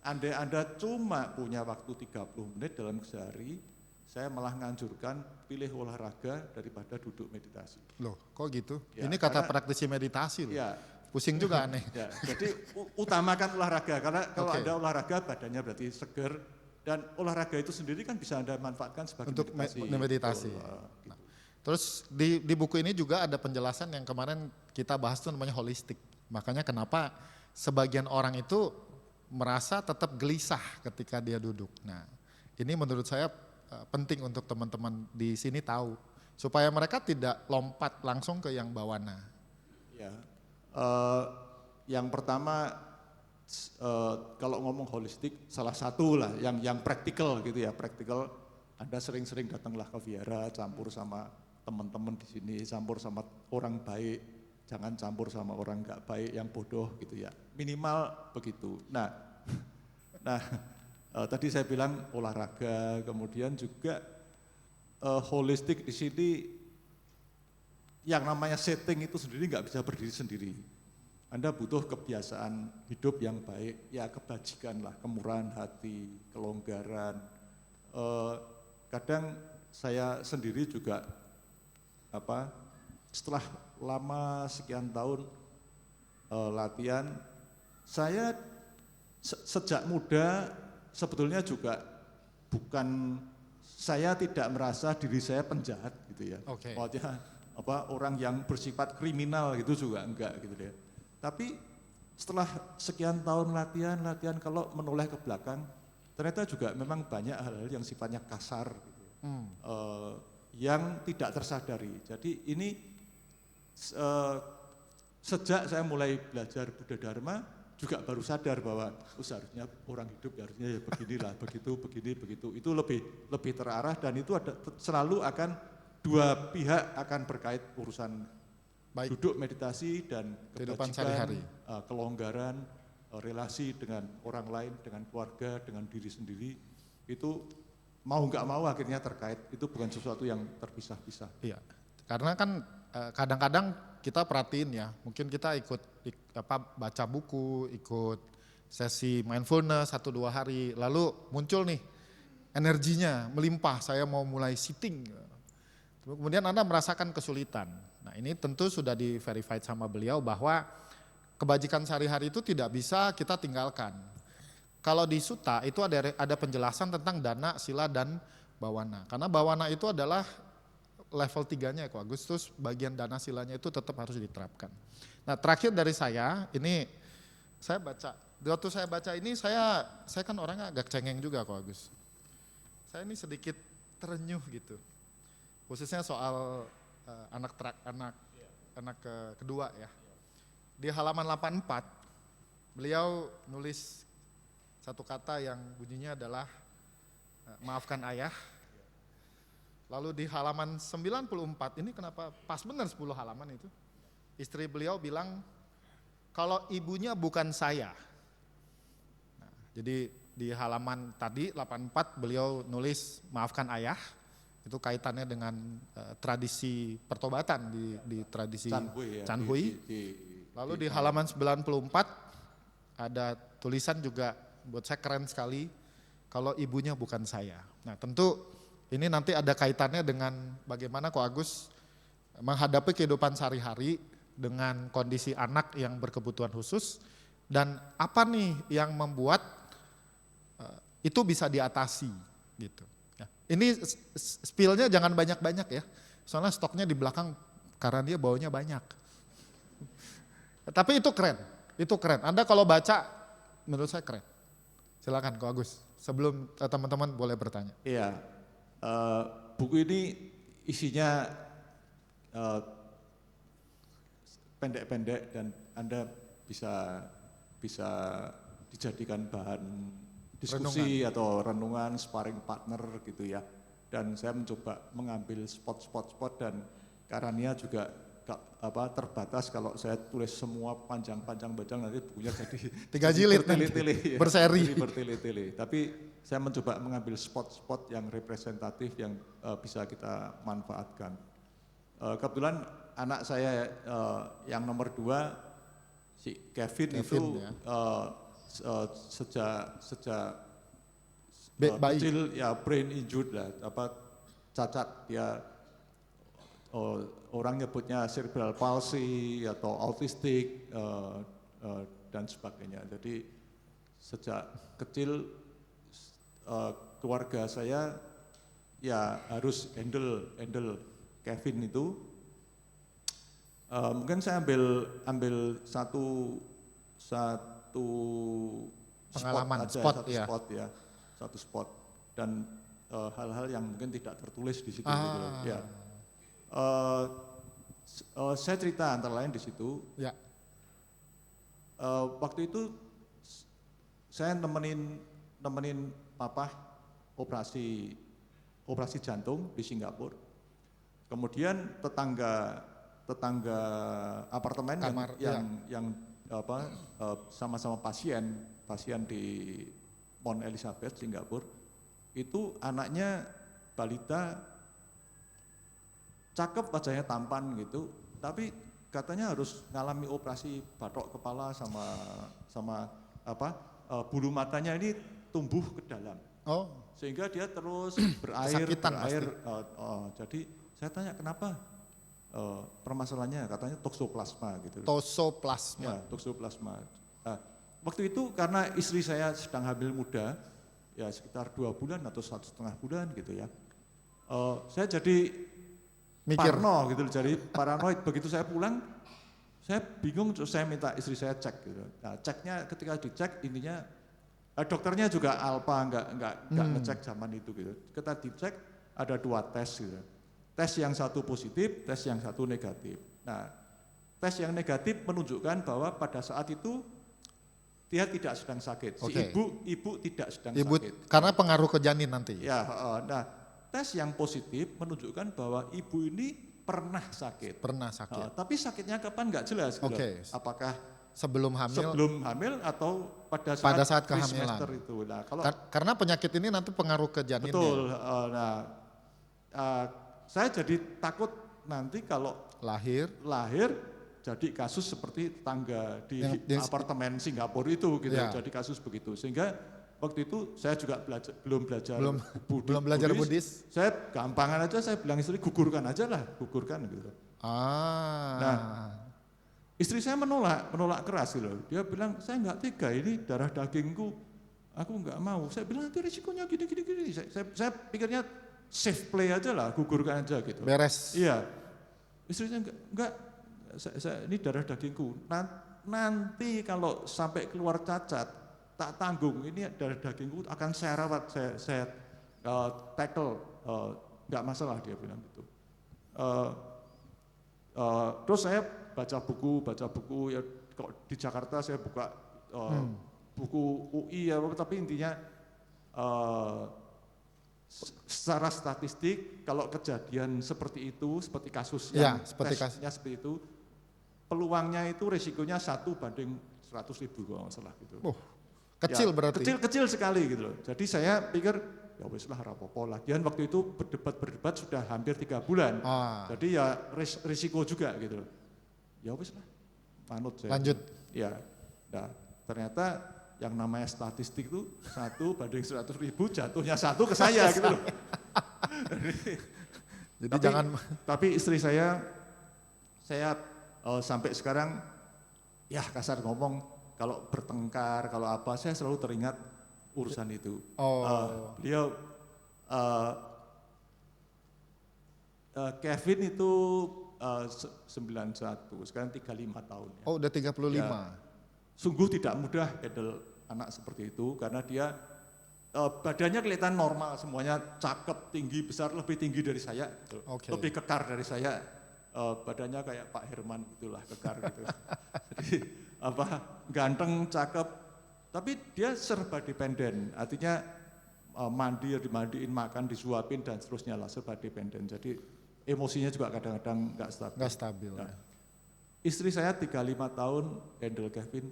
Speaker 5: andai Anda cuma punya waktu 30 menit dalam sehari, saya malah nganjurkan pilih olahraga daripada duduk meditasi.
Speaker 4: Loh, kok gitu?
Speaker 5: Ya,
Speaker 4: ini kata
Speaker 5: karena-
Speaker 4: praktisi meditasi loh.
Speaker 5: Ya,
Speaker 4: Pusing juga aneh.
Speaker 5: ya. Jadi utamakan olahraga, karena kalau
Speaker 4: Oke.
Speaker 5: Anda olahraga badannya berarti seger, dan olahraga itu sendiri kan bisa Anda manfaatkan sebagai
Speaker 4: Untuk
Speaker 5: meditasi.
Speaker 4: meditasi.
Speaker 5: Gitu.
Speaker 4: Terus di buku ini juga ada penjelasan yang kemarin kita bahas tuh namanya holistik. Makanya kenapa sebagian orang itu merasa tetap gelisah ketika dia duduk. Nah, ini menurut saya penting untuk teman-teman di sini tahu supaya mereka tidak lompat langsung ke yang bawana.
Speaker 5: Ya, yang pertama kalau ngomong holistik, salah satu lah yang praktikal gitu ya, praktikal. Anda sering-sering datanglah ke vihara, campur sama teman-teman di sini, campur sama orang baik, jangan campur sama orang nggak baik yang bodoh gitu ya. Minimal begitu. Nah, tadi saya bilang olahraga, kemudian juga holistik di sini yang namanya setting itu sendiri nggak bisa berdiri sendiri. Anda butuh kebiasaan hidup yang baik, ya kebajikan lah, kemurahan hati, kelonggaran. Kadang saya sendiri juga setelah lama sekian tahun latihan, saya sejak muda sebetulnya juga saya tidak merasa diri saya penjahat gitu ya.
Speaker 4: Oke.
Speaker 5: Maksudnya orang yang bersifat kriminal gitu juga enggak gitu ya. Tapi setelah sekian tahun latihan kalau menoleh ke belakang, ternyata juga memang banyak hal-hal yang sifatnya kasar gitu ya. Yang tidak tersadari. Jadi ini sejak saya mulai belajar Buddha Dharma juga baru sadar bahwa seharusnya orang hidup harusnya ya beginilah, begitu. Itu lebih terarah, dan itu selalu akan dua pihak akan berkait urusan
Speaker 4: Baik.
Speaker 5: duduk meditasi dan
Speaker 4: Kehidupan
Speaker 5: kebajikan,
Speaker 4: sehari-hari.
Speaker 5: kelonggaran, relasi dengan orang lain, dengan keluarga, dengan diri sendiri, itu mau nggak mau akhirnya terkait, itu bukan sesuatu yang terpisah-pisah.
Speaker 4: Iya, karena kan kadang-kadang kita perhatiin ya, mungkin kita ikut baca buku, ikut sesi mindfulness 1-2 hari, lalu muncul nih energinya melimpah, saya mau mulai sitting. Kemudian Anda merasakan kesulitan. Nah ini tentu sudah di-verified sama beliau bahwa kebajikan sehari-hari itu tidak bisa kita tinggalkan. Kalau di Sutta itu ada penjelasan tentang dana, sila, dan bawana. Karena bawana itu adalah level 3-nya Ko Agus, terus bagian dana silanya itu tetap harus diterapkan. Nah terakhir dari saya, ini waktu saya baca ini saya kan orangnya agak cengeng juga kok Agus. Saya ini sedikit terenyuh gitu. Khususnya soal anak kedua ya. Di halaman 84 beliau nulis satu kata yang bunyinya adalah maafkan ayah. Lalu di halaman 94 ini kenapa pas benar 10 halaman itu. Istri beliau bilang kalau ibunya bukan saya. Nah, jadi di halaman tadi 84 beliau nulis maafkan ayah. Itu kaitannya dengan tradisi pertobatan di tradisi Canhui. Lalu di halaman 94 ada tulisan juga buat saya keren sekali, kalau ibunya bukan saya. Nah tentu ini nanti ada kaitannya dengan bagaimana Ko Agus menghadapi kehidupan sehari-hari dengan kondisi anak yang berkebutuhan khusus dan apa nih yang membuat itu bisa diatasi gitu. Ini spillnya jangan banyak-banyak ya, soalnya stoknya di belakang karena dia baunya banyak. Tapi itu keren. Anda kalau baca, menurut saya keren. Silakan Ko Agus, sebelum teman-teman boleh bertanya.
Speaker 5: Iya, buku ini isinya pendek-pendek dan Anda bisa dijadikan bahan diskusi atau renungan, sparring partner gitu ya. Dan saya mencoba mengambil spot dan karania juga terbatas, kalau saya tulis semua panjang-panjang nanti bukunya jadi
Speaker 4: 3 jilid
Speaker 5: bertele-tele ya,
Speaker 4: berseri.
Speaker 5: Bertele-tele. Tapi saya mencoba mengambil spot-spot yang representatif yang bisa kita manfaatkan. Kebetulan anak saya yang nomor 2 si Kevin itu
Speaker 4: ya.
Speaker 5: sejak
Speaker 4: bayi.
Speaker 5: kecil ya brain injured lah, cacat dia, orang nyebutnya cerebral palsy atau autistik dan sebagainya. Jadi sejak kecil keluarga saya ya harus handle Kevin itu. Mungkin saya ambil satu
Speaker 4: pengalaman
Speaker 5: satu spot dan hal-hal yang mungkin tidak tertulis di situ gitu loh. Ya. Saya cerita antara lain di situ.
Speaker 4: Ya.
Speaker 5: Waktu itu saya nemenin papa operasi jantung di Singapura. Kemudian tetangga apartemen yang sama-sama pasien di Mount Elizabeth Singapura, itu anaknya balita, cakep, wajahnya tampan gitu, tapi katanya harus ngalami operasi batok kepala sama bulu matanya ini tumbuh ke dalam.
Speaker 4: Oh.
Speaker 5: Sehingga dia terus berair. Jadi saya tanya kenapa? Permasalahannya katanya toksoplasma gitu.
Speaker 4: Toksoplasma.
Speaker 5: Ya, toksoplasma. Waktu itu karena istri saya sedang hamil muda, ya sekitar 2 bulan atau 1,5 bulan gitu ya. Saya jadi parno gitu, jadi paranoid. Begitu saya pulang, saya bingung, terus saya minta istri saya cek gitu. Nah, ceknya ketika dicek intinya dokternya juga alpa, enggak ngecek zaman itu gitu. Kita dicek ada 2 tes gitu. Tes yang satu positif, tes yang satu negatif. Nah, tes yang negatif menunjukkan bahwa pada saat itu dia tidak sedang sakit. Si ibu tidak sedang sakit.
Speaker 4: Karena pengaruh ke janin nanti.
Speaker 5: Ya, nah tes yang positif menunjukkan bahwa ibu ini pernah sakit. Tapi sakitnya kapan nggak jelas. Apakah sebelum hamil atau pada saat
Speaker 4: kehamilan
Speaker 5: itu. Nah,
Speaker 4: karena penyakit ini nanti pengaruh ke janinnya.
Speaker 5: Betul. Saya jadi takut nanti kalau lahir jadi kasus seperti tetangga di apartemen Singapura itu gitu, jadi kasus begitu. Sehingga waktu itu saya juga belum belajar Buddhis. Saya gampangan aja, saya bilang istri gugurkan gitu. Nah, istri saya menolak keras gitu. Dia bilang saya nggak tega, ini darah dagingku, aku nggak mau. Saya bilang nanti risikonya gini. Saya pikirnya safe play aja lah, gugurkan aja gitu.
Speaker 4: Beres.
Speaker 5: Iya. Istrinya enggak, saya ini darah dagingku. nanti kalau sampai keluar cacat, tak tanggung, ini darah dagingku akan saya rawat, saya tackle, nggak masalah dia bilang gitu. Terus saya baca buku ya, kok di Jakarta saya buka buku UI ya, tapi intinya secara statistik kalau kejadian seperti itu, seperti kasus yang tesnya seperti itu, peluangnya itu resikonya 1 banding 100.000 kalau nggak salah gitu.
Speaker 6: Kecil
Speaker 5: ya,
Speaker 6: berarti?
Speaker 5: Kecil sekali gitu loh. Jadi saya pikir ya wis lah rapopo. Lagian waktu itu berdebat sudah hampir 3 bulan. Jadi ya risiko juga gitu loh. Ya wis lah, manut saya.
Speaker 6: Lanjut.
Speaker 5: Ya, nah ternyata yang namanya statistik itu 1 banding 100.000 jatuhnya 1 ke saya gitu loh.
Speaker 6: Jadi jangan.
Speaker 5: Tapi istri saya sampai sekarang ya kasar ngomong kalau bertengkar kalau apa saya selalu teringat urusan itu. Beliau Kevin itu 91, sekarang 35 tahun. Ya.
Speaker 6: Oh udah 35.
Speaker 5: Ya, sungguh tidak mudah handle anak seperti itu karena dia badannya kelihatan normal semuanya, cakep, tinggi, besar, lebih tinggi dari saya, lebih kekar dari saya, badannya kayak Pak Herman gitulah, kekar gitu. Jadi ganteng, cakep, tapi dia serba dependen, artinya dimandiin, makan, disuapin dan seterusnya lah, serba dependen. Jadi emosinya juga kadang-kadang nggak stabil.
Speaker 6: Nggak stabil.
Speaker 5: Nah, istri saya 35 tahun handle Kevin,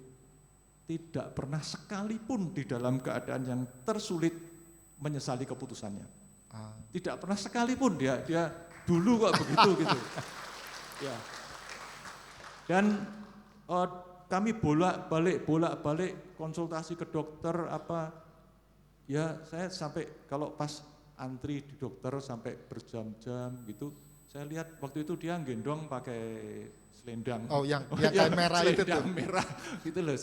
Speaker 5: tidak pernah sekalipun di dalam keadaan yang tersulit menyesali keputusannya. Tidak pernah sekalipun dia dulu kok begitu gitu. Ya. Dan kami bolak-balik konsultasi ke dokter ya saya sampai kalau pas antri di dokter sampai berjam-jam gitu, saya lihat waktu itu dia gendong pakai selendang.
Speaker 6: Oh yang kain merah itu tuh.
Speaker 5: Selendang merah gitu loh.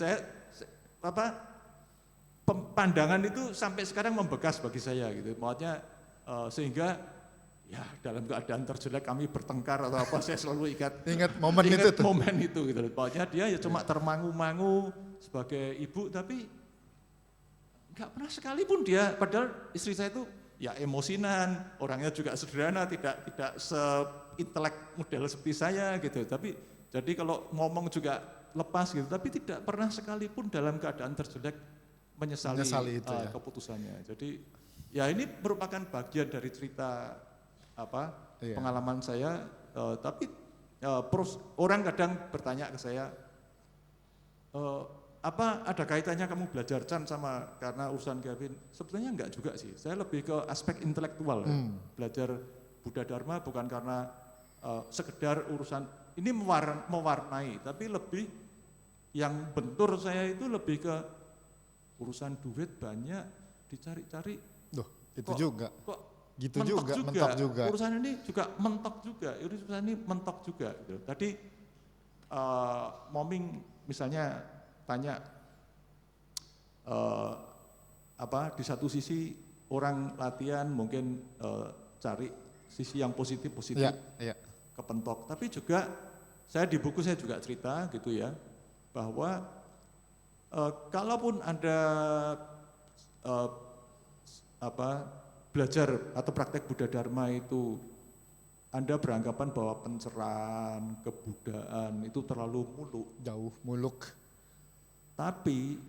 Speaker 5: Pandangan itu sampai sekarang membekas bagi saya gitu. Maksudnya sehingga ya dalam keadaan terjelek kami bertengkar atau apa saya selalu ingat momen itu gitu loh. Maksudnya dia ya cuma termangu-mangu sebagai ibu tapi enggak pernah sekalipun dia, padahal istri saya itu ya emosinan, orangnya juga sederhana, tidak seintelek model seperti saya gitu. Tapi jadi kalau ngomong juga lepas gitu, tapi tidak pernah sekalipun dalam keadaan terjelek menyesali itu, keputusannya. Jadi ya ini merupakan bagian dari cerita pengalaman saya. Tapi orang kadang bertanya ke saya, apa ada kaitannya kamu belajar Chan sama karena urusan Kevin? Sebetulnya enggak juga sih. Saya lebih ke aspek intelektual. Belajar Buddha Dharma bukan karena sekedar urusan ini mewarnai, tapi lebih yang bentur saya itu lebih ke urusan duit banyak dicari-cari.
Speaker 6: Itu juga.
Speaker 5: Kok
Speaker 6: gitu mentok juga.
Speaker 5: Urusan ini juga mentok juga. Urusan ini mentok juga. Gitu. Tadi Moming misalnya tanya di satu sisi orang latihan mungkin cari sisi yang positif kepentok. Tapi juga saya di buku saya juga cerita gitu ya, bahwa kalaupun Anda belajar atau praktek Buddha Dharma itu Anda beranggapan bahwa pencerahan, kebudayaan itu terlalu muluk. Tapi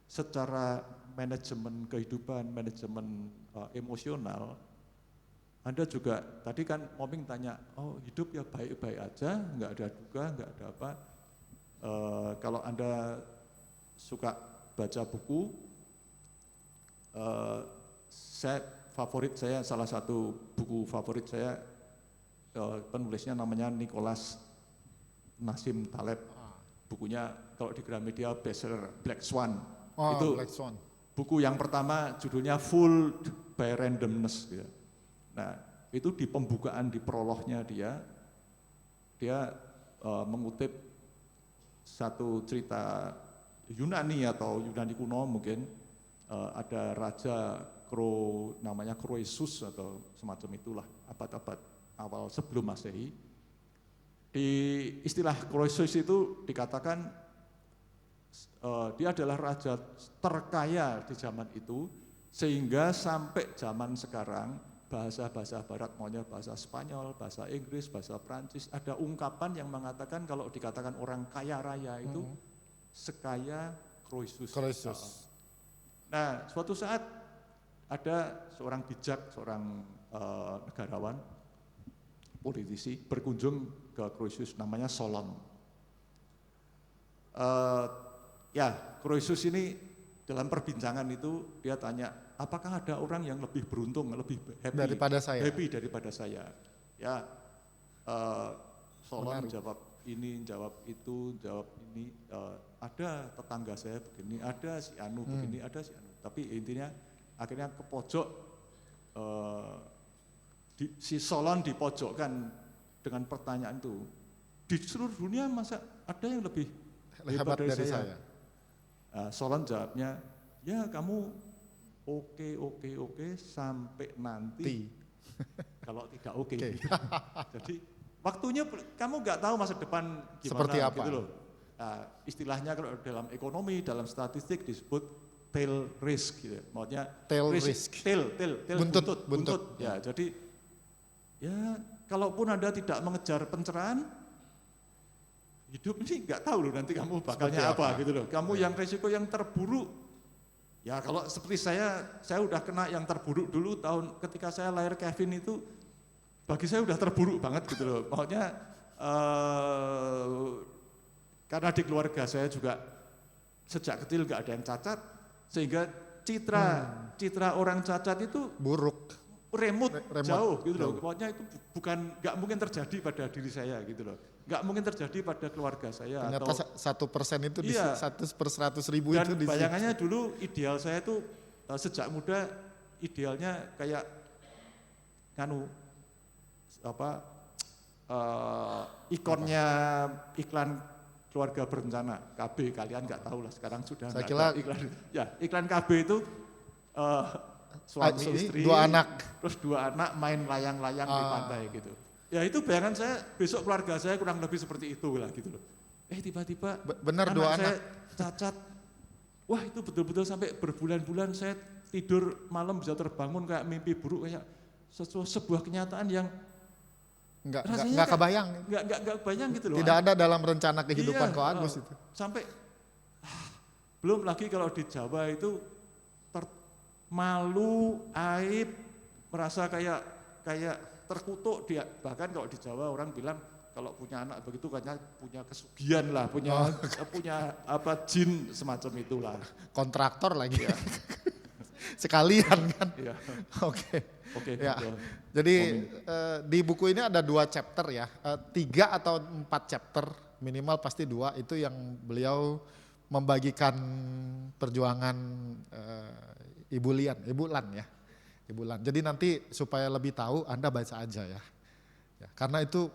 Speaker 5: secara manajemen kehidupan, manajemen emosional, Anda juga, tadi kan Moming tanya, hidup ya baik-baik aja, nggak ada duka, nggak ada apa. Kalau Anda suka baca buku, salah satu buku favorit saya, penulisnya namanya Nicholas Nassim Taleb. Bukunya kalau di Gramedia bestseller Black Swan. Itu
Speaker 6: Black Swan.
Speaker 5: Buku yang pertama judulnya Fooled by Randomness. Gitu. Nah itu di pembukaan, di prolognya dia mengutip satu cerita Yunani atau Yunani kuno mungkin, ada raja namanya Croesus atau semacam itulah, abad-abad awal sebelum Masehi. Di istilah Croesus itu dikatakan dia adalah raja terkaya di zaman itu, sehingga sampai zaman sekarang bahasa-bahasa barat, maunya bahasa Spanyol, bahasa Inggris, bahasa Prancis, ada ungkapan yang mengatakan kalau dikatakan orang kaya raya itu sekaya Croesus. Nah, suatu saat ada seorang bijak, seorang negarawan, politisi berkunjung ke Croesus, namanya Solon. Croesus ini dalam perbincangan itu dia tanya, apakah ada orang yang lebih beruntung, lebih happy daripada saya? Ya, Solon jawab ini, jawab itu, jawab ini. Ada tetangga saya begini, ada si Anu begini, ada si Anu. Tapi intinya akhirnya ke pojok, si Solon dipojokkan dengan pertanyaan itu. Di seluruh dunia masa ada yang lebih hebat dari saya? Solon jawabnya, ya kamu oke sampai nanti kalau tidak oke. Jadi waktunya kamu nggak tahu masa depan gimana.
Speaker 6: Seperti apa?
Speaker 5: Gitu loh. Istilahnya kalau dalam ekonomi, dalam statistik disebut tail risk gitu. Maksudnya
Speaker 6: Tail risk.
Speaker 5: Tail
Speaker 6: Buntut.
Speaker 5: Ya, jadi ya kalaupun Anda tidak mengejar pencerahan, hidup ini nggak tahu loh nanti kamu bakalnya apa gitu loh. Kamu yang resiko yang terburuk. Ya kalau seperti saya udah kena yang terburuk dulu tahun ketika saya lahir Kevin itu, bagi saya udah terburuk banget gitu loh. Maksudnya karena di keluarga saya juga sejak kecil nggak ada yang cacat, sehingga citra orang cacat itu
Speaker 6: Buruk.
Speaker 5: remote jauh gitu loh. Pokoknya itu nggak mungkin terjadi pada diri saya gitu loh. Nggak mungkin terjadi pada keluarga saya.
Speaker 6: Ternyata 1% itu di 1/100.000
Speaker 5: dan
Speaker 6: itu di
Speaker 5: bayangannya dulu ideal saya itu sejak muda idealnya kayak ikonnya iklan keluarga berencana KB, kalian nggak tahu lah sekarang sudah
Speaker 6: saya
Speaker 5: nggak ada iklan KB itu suami istri,
Speaker 6: 2 anak,
Speaker 5: terus 2 anak main layang-layang di pantai gitu. Ya itu bayangan saya besok keluarga saya kurang lebih seperti itu lah gitu loh. Tiba-tiba
Speaker 6: benar 2 anak
Speaker 5: cacat. Wah itu betul-betul sampai berbulan-bulan saya tidur malam bisa terbangun kayak mimpi buruk, kayak sebuah kenyataan yang
Speaker 6: nggak kebayang.
Speaker 5: Nggak kebayang gitu loh.
Speaker 6: Tidak ada dalam rencana kehidupan Ko Agus itu.
Speaker 5: Sampai belum lagi kalau di Jawa itu malu, aib, merasa kayak terkutuk dia. Bahkan kalau di Jawa orang bilang kalau punya anak begitu kayaknya punya kesugihan lah, punya jin semacam itulah.
Speaker 6: Kontraktor lagi ya. Sekalian kan.
Speaker 5: Iya.
Speaker 6: Oke. Ya. Jadi di buku ini ada 2 chapter ya, 3 atau 4 chapter minimal pasti 2 itu yang beliau membagikan perjuangan Ibu Lan ya. Ibu Lan. Jadi nanti supaya lebih tahu Anda baca aja ya. Karena itu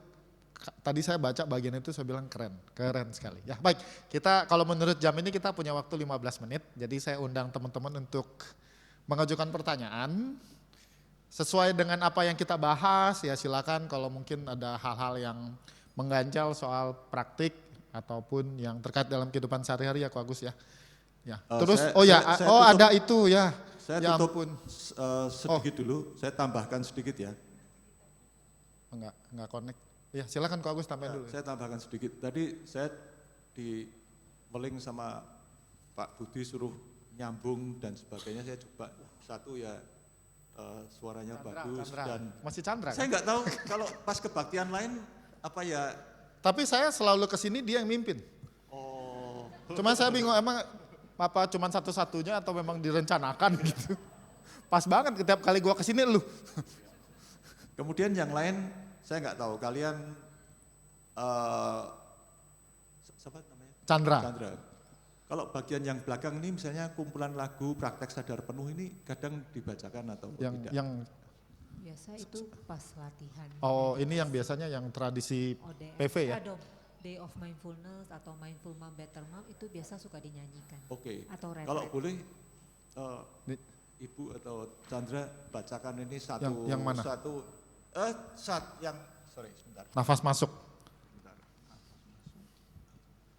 Speaker 6: tadi saya baca bagian itu saya bilang keren sekali. Ya baik, kita kalau menurut jam ini kita punya waktu 15 menit. Jadi saya undang teman-teman untuk mengajukan pertanyaan sesuai dengan apa yang kita bahas ya, silakan kalau mungkin ada hal-hal yang mengganjal soal praktik ataupun yang terkait dalam kehidupan sehari-hari ya Ko Agus ya. Ya. Terus ada itu ya.
Speaker 5: Saya
Speaker 6: ya
Speaker 5: tutup sedikit dulu, saya tambahkan sedikit ya.
Speaker 6: Enggak connect. Ya, silakan Ko Agus tambahin dulu.
Speaker 5: Saya tambahkan sedikit. Tadi saya di meling sama Pak Budi suruh nyambung dan sebagainya, saya coba satu ya suaranya bagus dan
Speaker 6: masih Chandra.
Speaker 5: Saya nggak tahu kalau pas kebaktian lain apa ya.
Speaker 6: Tapi saya selalu kesini dia yang mimpin.
Speaker 5: Oh.
Speaker 6: Cuma saya bingung emang apa cuman satu-satunya atau memang direncanakan gitu. Pas banget setiap kali gua kesini lu.
Speaker 5: Kemudian yang lain saya nggak tahu kalian siapa namanya?
Speaker 6: Chandra.
Speaker 5: Kalau bagian yang belakang ini misalnya kumpulan lagu praktek sadar penuh ini kadang dibacakan atau tidak?
Speaker 6: Yang
Speaker 2: biasa itu pas latihan.
Speaker 6: Oh, ini yang biasanya yang tradisi PV ya?
Speaker 2: Day of Mindfulness atau Mindful Mom Better Mom itu biasa suka dinyanyikan.
Speaker 5: Oke.
Speaker 2: Atau
Speaker 5: kalau boleh Ibu atau Chandra bacakan ini satu.
Speaker 6: Yang mana?
Speaker 5: Sebentar.
Speaker 6: Nafas masuk.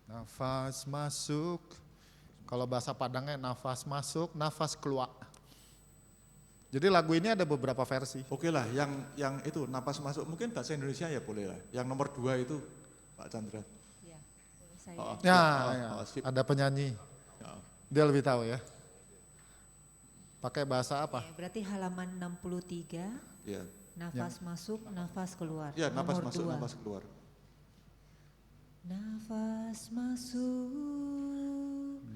Speaker 6: Nafas masuk. Kalau bahasa Padangnya nafas masuk, nafas keluar. Jadi lagu ini ada beberapa versi.
Speaker 5: Oke lah, yang itu napas masuk mungkin bahasa Indonesia ya boleh lah. Yang nomor 2 itu Pak Chandra.
Speaker 2: Ya, boleh saya.
Speaker 6: Ya,
Speaker 5: sip.
Speaker 6: ada penyanyi.
Speaker 5: Ya.
Speaker 6: Dia lebih tahu ya. Pakai bahasa apa?
Speaker 2: Oke, berarti halaman 63,
Speaker 5: Ya,
Speaker 2: nafas masuk, nafas keluar.
Speaker 5: ya napas
Speaker 2: Nomor
Speaker 5: masuk,
Speaker 2: 2.
Speaker 5: napas keluar.
Speaker 2: Nafas masuk,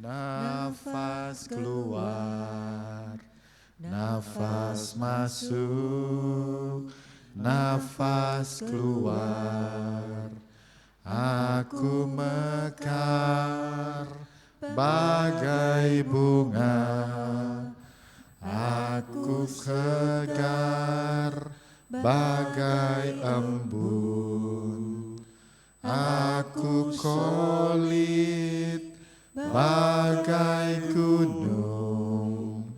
Speaker 6: Nafas keluar, nafas masuk, nafas keluar. Aku mekar bagai bunga, aku segar bagai embun. Aku solid bagai gunung,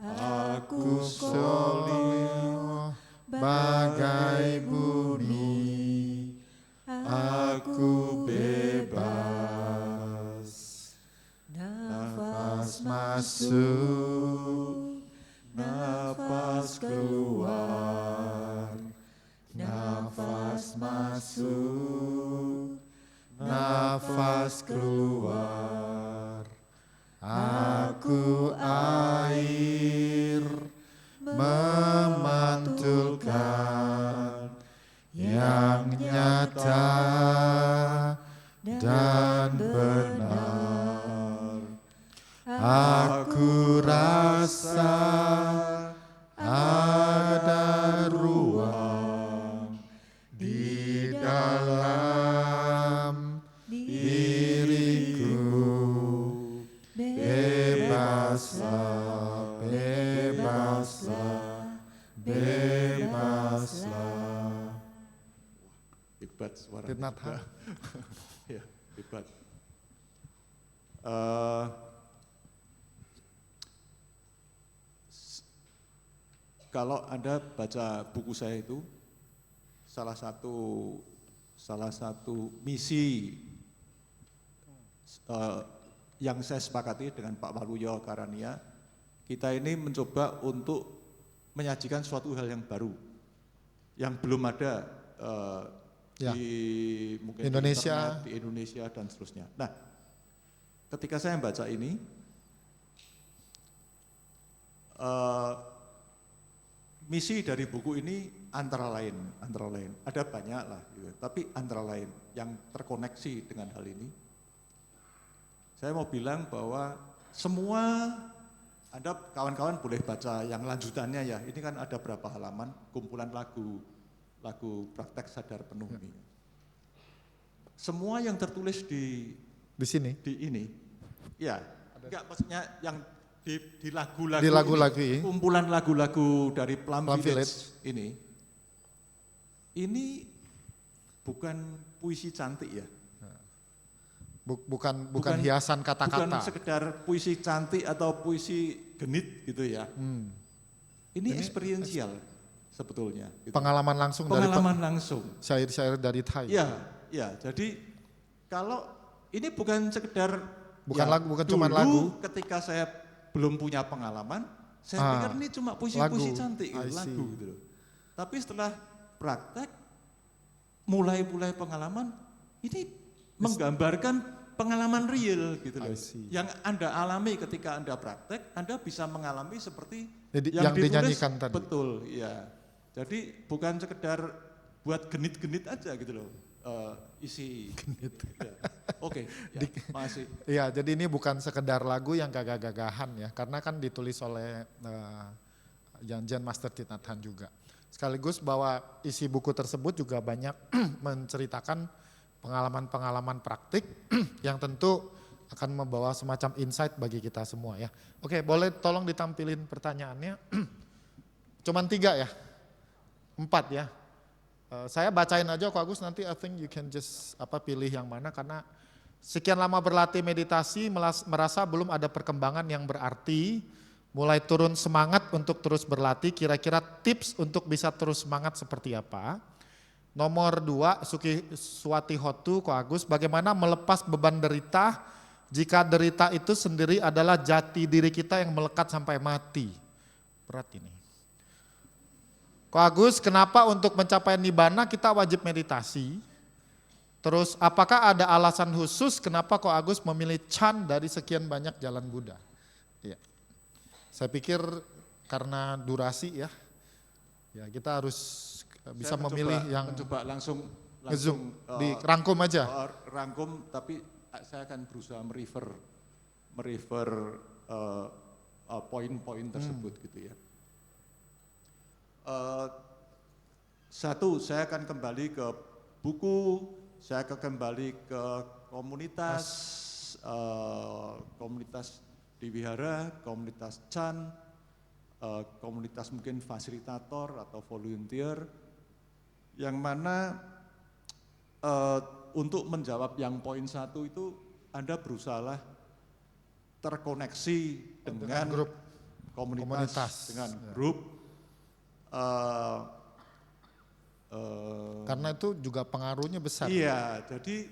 Speaker 6: aku solid bagai bumi, aku bebas. Nafas masuk, nafas keluar, nafas masuk, nafas keluar. Aku air memantulkan yang nyata dan benar. Aku rasa ada ruang di dalam diriku. Bebaslah, bebaslah, bebaslah.
Speaker 5: Hebat suara.
Speaker 6: Tinathan.
Speaker 5: Ya, hebat. Kalau Anda baca buku saya itu, salah satu misi yang saya sepakati dengan Pak Waluyo Karania, kita ini mencoba untuk menyajikan suatu hal yang baru, yang belum ada
Speaker 6: Ya.
Speaker 5: di mungkin
Speaker 6: Indonesia.
Speaker 5: di Indonesia dan seterusnya. Nah, ketika saya membaca ini, misi dari buku ini antara lain, ada banyak lah, gitu. Tapi antara lain yang terkoneksi dengan hal ini, saya mau bilang bahwa semua, Anda kawan-kawan boleh baca yang lanjutannya ya, ini kan ada berapa halaman, kumpulan lagu praktek sadar penuh ini. Semua yang tertulis di
Speaker 6: sini.
Speaker 5: ini, ya, enggak maksudnya yang di lagu-lagu,
Speaker 6: Di lagu-lagu
Speaker 5: ini,
Speaker 6: ini.
Speaker 5: kumpulan lagu-lagu dari Plum
Speaker 6: Plum
Speaker 5: Village ini bukan puisi cantik ya.
Speaker 6: Bukan hiasan
Speaker 5: Bukan
Speaker 6: kata-kata.
Speaker 5: sekedar puisi cantik atau puisi genit gitu ya. Ini experiential sebetulnya. Gitu.
Speaker 6: Pengalaman langsung
Speaker 5: langsung.
Speaker 6: syair-syair dari Thai.
Speaker 5: Ya, jadi kalau ini bukan sekedar
Speaker 6: Bukan lagu, bukan
Speaker 5: dulu
Speaker 6: cuman lagu.
Speaker 5: Ketika saya belum punya pengalaman, saya pikir ini cuma puisi-puisi
Speaker 6: lagu.
Speaker 5: cantik gitu,
Speaker 6: I see.
Speaker 5: lagu gitu loh. Tapi setelah praktek, mulai pengalaman, ini menggambarkan pengalaman real gitu loh.
Speaker 6: I see.
Speaker 5: Yang Anda alami ketika Anda praktek, Anda bisa mengalami seperti
Speaker 6: Jadi,
Speaker 5: yang ditulis,
Speaker 6: dinyanyikan tadi.
Speaker 5: betul, ya. Jadi bukan sekedar buat genit-genit aja gitu loh. Isi genit. Ya. Oke, ya, makasih.
Speaker 6: Iya, jadi ini bukan sekedar lagu yang gagah-gagahan ya, karena kan ditulis oleh Jan Master Tinathan juga. Sekaligus bahwa isi buku tersebut juga banyak menceritakan pengalaman-pengalaman praktik yang tentu akan membawa semacam insight bagi kita semua ya. Oke, boleh tolong ditampilin pertanyaannya. Cuman 3 ya? 4 ya? Saya bacain aja Ko Agus, nanti I think you can just pilih yang mana, karena sekian lama berlatih meditasi merasa belum ada perkembangan yang berarti, mulai turun semangat untuk terus berlatih, kira-kira tips untuk bisa terus semangat seperti apa? Nomor 2, Suki Swati Hotu Ko Agus, bagaimana melepas beban derita jika derita itu sendiri adalah jati diri kita yang melekat sampai mati. Berat ini. Ko Agus, kenapa untuk mencapai nibbana kita wajib meditasi? Terus apakah ada alasan khusus kenapa Ko Agus memilih Chan dari sekian banyak jalan Buddha? Ya. Saya pikir karena durasi ya. Ya, kita harus bisa memilih yang
Speaker 5: mencoba langsung
Speaker 6: ngezoom, dirangkum aja.
Speaker 5: Rangkum, tapi saya akan berusaha merefer poin-poin tersebut gitu ya. Satu, saya akan kembali ke buku, saya akan kembali ke komunitas, komunitas di wihara, komunitas Chan, komunitas mungkin fasilitator atau volunteer, yang mana untuk menjawab yang poin satu itu Anda berusaha terkoneksi dengan
Speaker 6: grup
Speaker 5: komunitas, dengan
Speaker 6: ya.
Speaker 5: grup.
Speaker 6: Karena itu juga pengaruhnya besar.
Speaker 5: Iya, jadi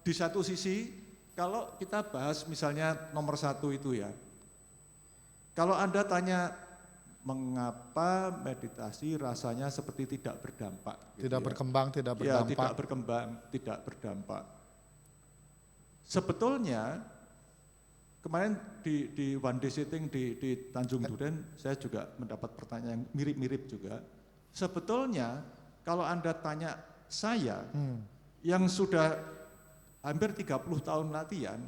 Speaker 5: di satu sisi kalau kita bahas misalnya nomor satu itu ya, kalau Anda tanya mengapa meditasi rasanya seperti tidak berdampak. Gitu
Speaker 6: Tidak
Speaker 5: ya.
Speaker 6: berkembang, tidak
Speaker 5: Ya,
Speaker 6: berdampak.
Speaker 5: tidak berkembang, tidak berdampak. Sebetulnya kemarin di one day sitting di Tanjung Duren, saya juga mendapat pertanyaan yang mirip-mirip juga. Sebetulnya kalau Anda tanya saya yang sudah hampir 30 tahun latihan,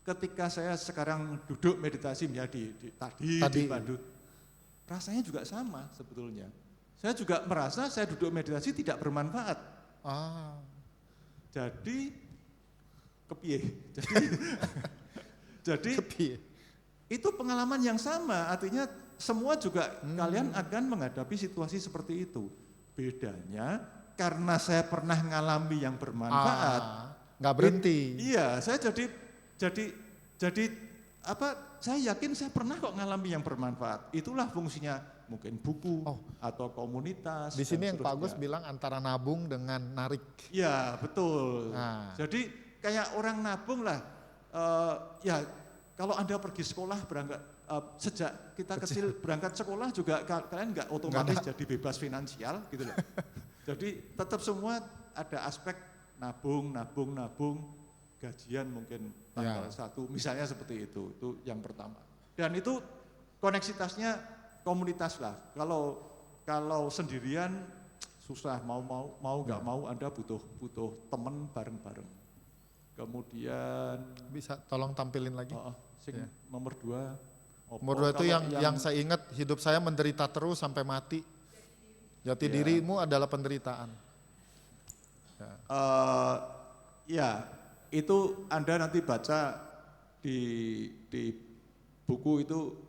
Speaker 5: ketika saya sekarang duduk meditasi ya tadi di Bandung, rasanya juga sama sebetulnya. Saya juga merasa saya duduk meditasi tidak bermanfaat. Jadi kepiye? Jadi itu pengalaman yang sama, artinya semua juga kalian akan menghadapi situasi seperti itu. Bedanya karena saya pernah ngalami yang bermanfaat,
Speaker 6: nggak berhenti.
Speaker 5: Iya, saya jadi apa? Saya yakin saya pernah kok ngalami yang bermanfaat. Itulah fungsinya mungkin buku atau komunitas.
Speaker 6: Di sini yang Pak
Speaker 5: seterusnya.
Speaker 6: Agus bilang antara nabung dengan narik.
Speaker 5: Iya, betul.
Speaker 6: Nah.
Speaker 5: Jadi kayak orang nabung lah. Ya kalau Anda pergi sekolah berangkat sejak kita kecil berangkat sekolah juga kalian nggak otomatis jadi bebas finansial gitu loh. Jadi tetap semua ada aspek nabung, gajian mungkin tanggal 1 misalnya seperti itu yang pertama. Dan itu koneksitasnya komunitas lah. Kalau sendirian susah, mau nggak mau Anda butuh teman bareng-bareng. Kemudian
Speaker 6: bisa tolong tampilin lagi.
Speaker 5: Nomor 2.
Speaker 6: Nomor 2 itu yang saya ingat, hidup saya menderita terus sampai mati. Jati dirimu adalah penderitaan.
Speaker 5: Ya, itu Anda nanti baca di buku itu.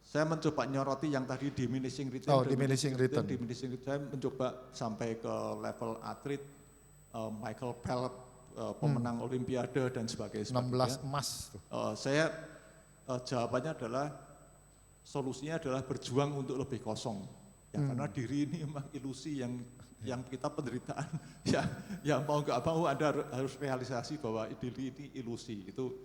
Speaker 5: Saya mencoba nyoroti yang tadi diminishing return.
Speaker 6: Diminishing return.
Speaker 5: Saya mencoba sampai ke level atlet. Michael Phelps, pemenang Olimpiade dan sebagainya.
Speaker 6: 16 emas.
Speaker 5: Saya jawabannya adalah solusinya adalah berjuang untuk lebih kosong. Ya karena diri ini memang ilusi yang kita penderitaan. Ya mau nggak mau Anda harus realisasi bahwa diri ini ilusi. Itu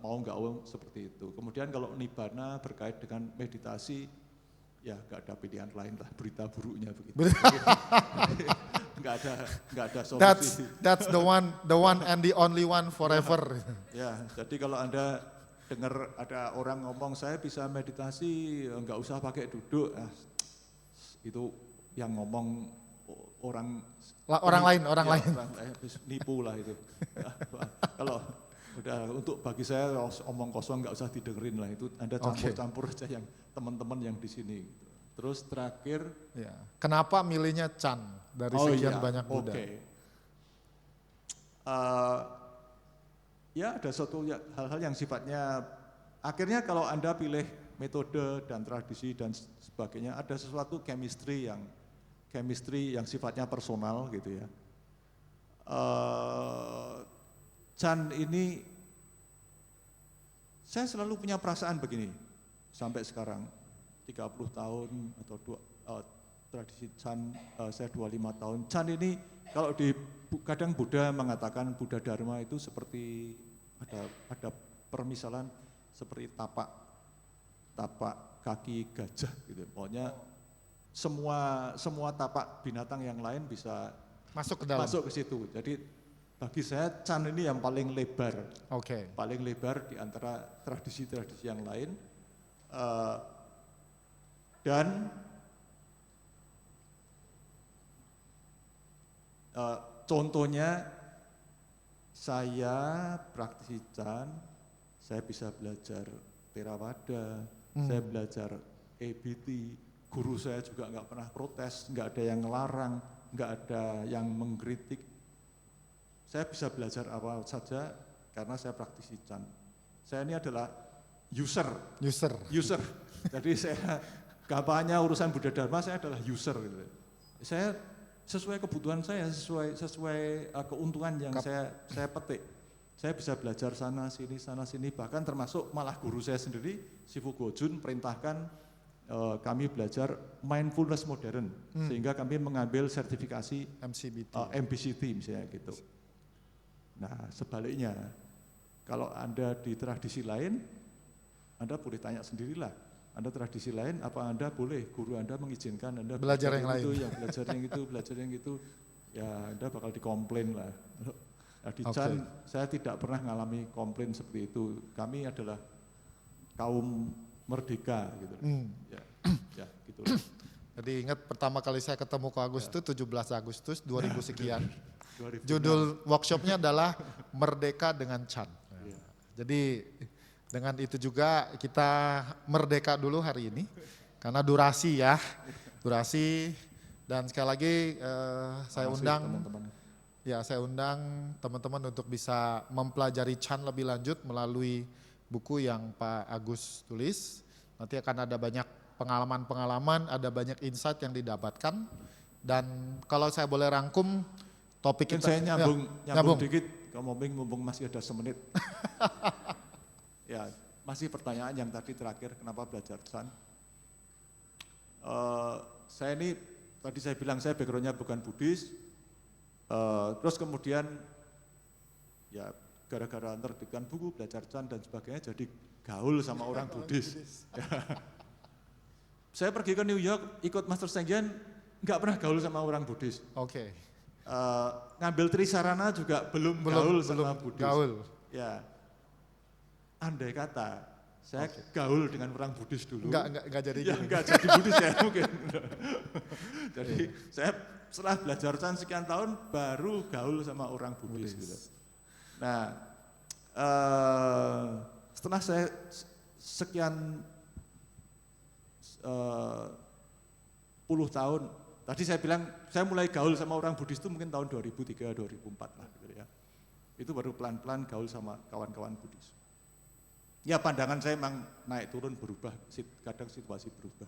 Speaker 5: mau nggak mau seperti itu. Kemudian kalau nibbana berkait dengan meditasi, ya nggak ada pilihan lain lah, berita buruknya begitu. Nggak ada solusi.
Speaker 6: That's the one and the only one forever.
Speaker 5: Ya, jadi kalau Anda dengar ada orang ngomong saya bisa meditasi nggak usah pakai duduk, itu yang ngomong orang
Speaker 6: lain.
Speaker 5: Nipu lah itu. Kalau udah untuk bagi saya omong kosong nggak usah didengerin lah, itu Anda campur-campur aja yang teman-teman yang di sini. Terus terakhir,
Speaker 6: kenapa milihnya Chan dari sekian banyak Buddha?
Speaker 5: Ya ada suatu hal-hal yang sifatnya, akhirnya kalau Anda pilih metode dan tradisi dan sebagainya, ada sesuatu chemistry yang sifatnya personal gitu ya. Chan ini, saya selalu punya perasaan begini sampai sekarang. 30 tahun atau tradisi Chan, saya 25 tahun. Chan ini kalau kadang Buddha mengatakan Buddha Dharma itu seperti ada permisalan seperti tapak kaki gajah gitu. Pokoknya semua tapak binatang yang lain bisa
Speaker 6: Masuk ke dalam.
Speaker 5: masuk ke situ. Jadi bagi saya Chan ini yang paling lebar.
Speaker 6: Oke.
Speaker 5: Paling lebar di antara tradisi-tradisi yang lain. Dan contohnya saya praktisi Chan, saya bisa belajar Theravada, saya belajar EBT, guru saya juga nggak pernah protes, nggak ada yang ngelarang, nggak ada yang mengkritik. Saya bisa belajar apa saja karena saya praktisi Chan. Saya ini adalah user. Jadi saya gampangnya urusan Buddha Dharma, saya adalah user gitu. Saya sesuai kebutuhan saya, sesuai keuntungan yang saya petik. Saya bisa belajar sana sini, bahkan termasuk malah guru saya sendiri, Sifu Gojun, perintahkan kami belajar mindfulness modern, sehingga kami mengambil sertifikasi MBCT misalnya gitu. Nah sebaliknya, kalau Anda di tradisi lain, Anda boleh tanya sendirilah. Anda tradisi lain, apa Anda boleh guru Anda mengizinkan Anda
Speaker 6: belajar yang lain,
Speaker 5: belajar yang itu, ya Anda bakal dikomplain lah. Nah, di Chan saya tidak pernah mengalami komplain seperti itu. Kami adalah kaum merdeka gitu. Ya gitu.
Speaker 6: Jadi ingat pertama kali saya ketemu Ko Agus itu 17 Agustus 2000 sekian. Judul workshopnya adalah Merdeka dengan Chan. Jadi dengan itu juga kita merdeka dulu hari ini karena durasi dan sekali lagi saya undang teman-teman untuk bisa mempelajari Chan lebih lanjut melalui buku yang Pak Agus tulis. Nanti akan ada banyak pengalaman-pengalaman, ada banyak insight yang didapatkan, dan kalau saya boleh rangkum topik kita.
Speaker 5: Saya nyambung dikit, mumpung masih ada semenit. Ya, masih pertanyaan yang tadi terakhir, kenapa belajar Chan? Saya ini, tadi saya bilang saya backgroundnya bukan Buddhis, terus kemudian ya gara-gara menerbitkan buku, belajar Chan dan sebagainya, jadi gaul sama orang Buddhis. Saya pergi ke New York, ikut Master Sheng Yen, nggak pernah gaul sama orang Buddhis.
Speaker 6: Oke.
Speaker 5: Ngambil Trisarana juga belum gaul sama Buddhis.
Speaker 6: Gaul.
Speaker 5: Ya. Andai kata saya gaul dengan orang Buddhis dulu.
Speaker 6: Enggak jadi
Speaker 5: ya,
Speaker 6: gini.
Speaker 5: Enggak jadi Buddhis ya mungkin. Jadi saya setelah belajar Chan sekian tahun baru gaul sama orang Buddhis. Gitu. Nah, setelah saya sekian puluh tahun, tadi saya bilang saya mulai gaul sama orang Buddhis itu mungkin tahun 2003-2004 lah gitu ya. Itu baru pelan-pelan gaul sama kawan-kawan Buddhis. Ya pandangan saya memang naik turun berubah, kadang situasi berubah.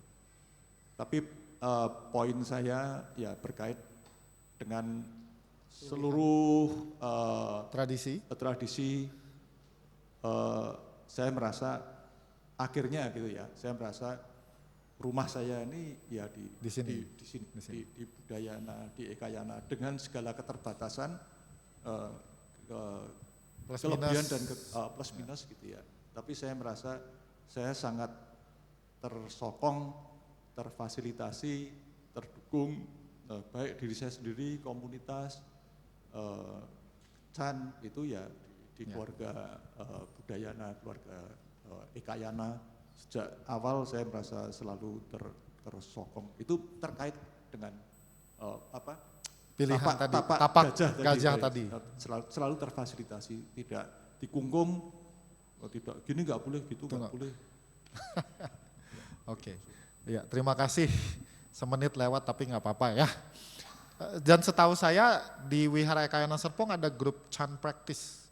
Speaker 5: Tapi poin saya ya berkait dengan seluruh
Speaker 6: tradisi.
Speaker 5: Saya merasa akhirnya gitu ya, saya merasa rumah saya ini ya di sini. Di Budayana, di Ekayana dengan segala keterbatasan, kelebihan dan plus minus gitu ya. Tapi saya merasa saya sangat tersokong, terfasilitasi, terdukung, baik diri saya sendiri, komunitas, Chan itu ya di keluarga Budayana, keluarga Ekayana. Sejak awal saya merasa selalu tersokong. Itu terkait dengan
Speaker 6: pilihan
Speaker 5: tapak
Speaker 6: gajah tadi.
Speaker 5: Selalu terfasilitasi, tidak dikungkung. Oh, tidak, gini nggak boleh, gitu nggak boleh.
Speaker 6: Oke, ya terima kasih. Semenit lewat tapi nggak apa-apa ya. Dan setahu saya di Wihara Ekayana Serpong ada grup Chan Practice.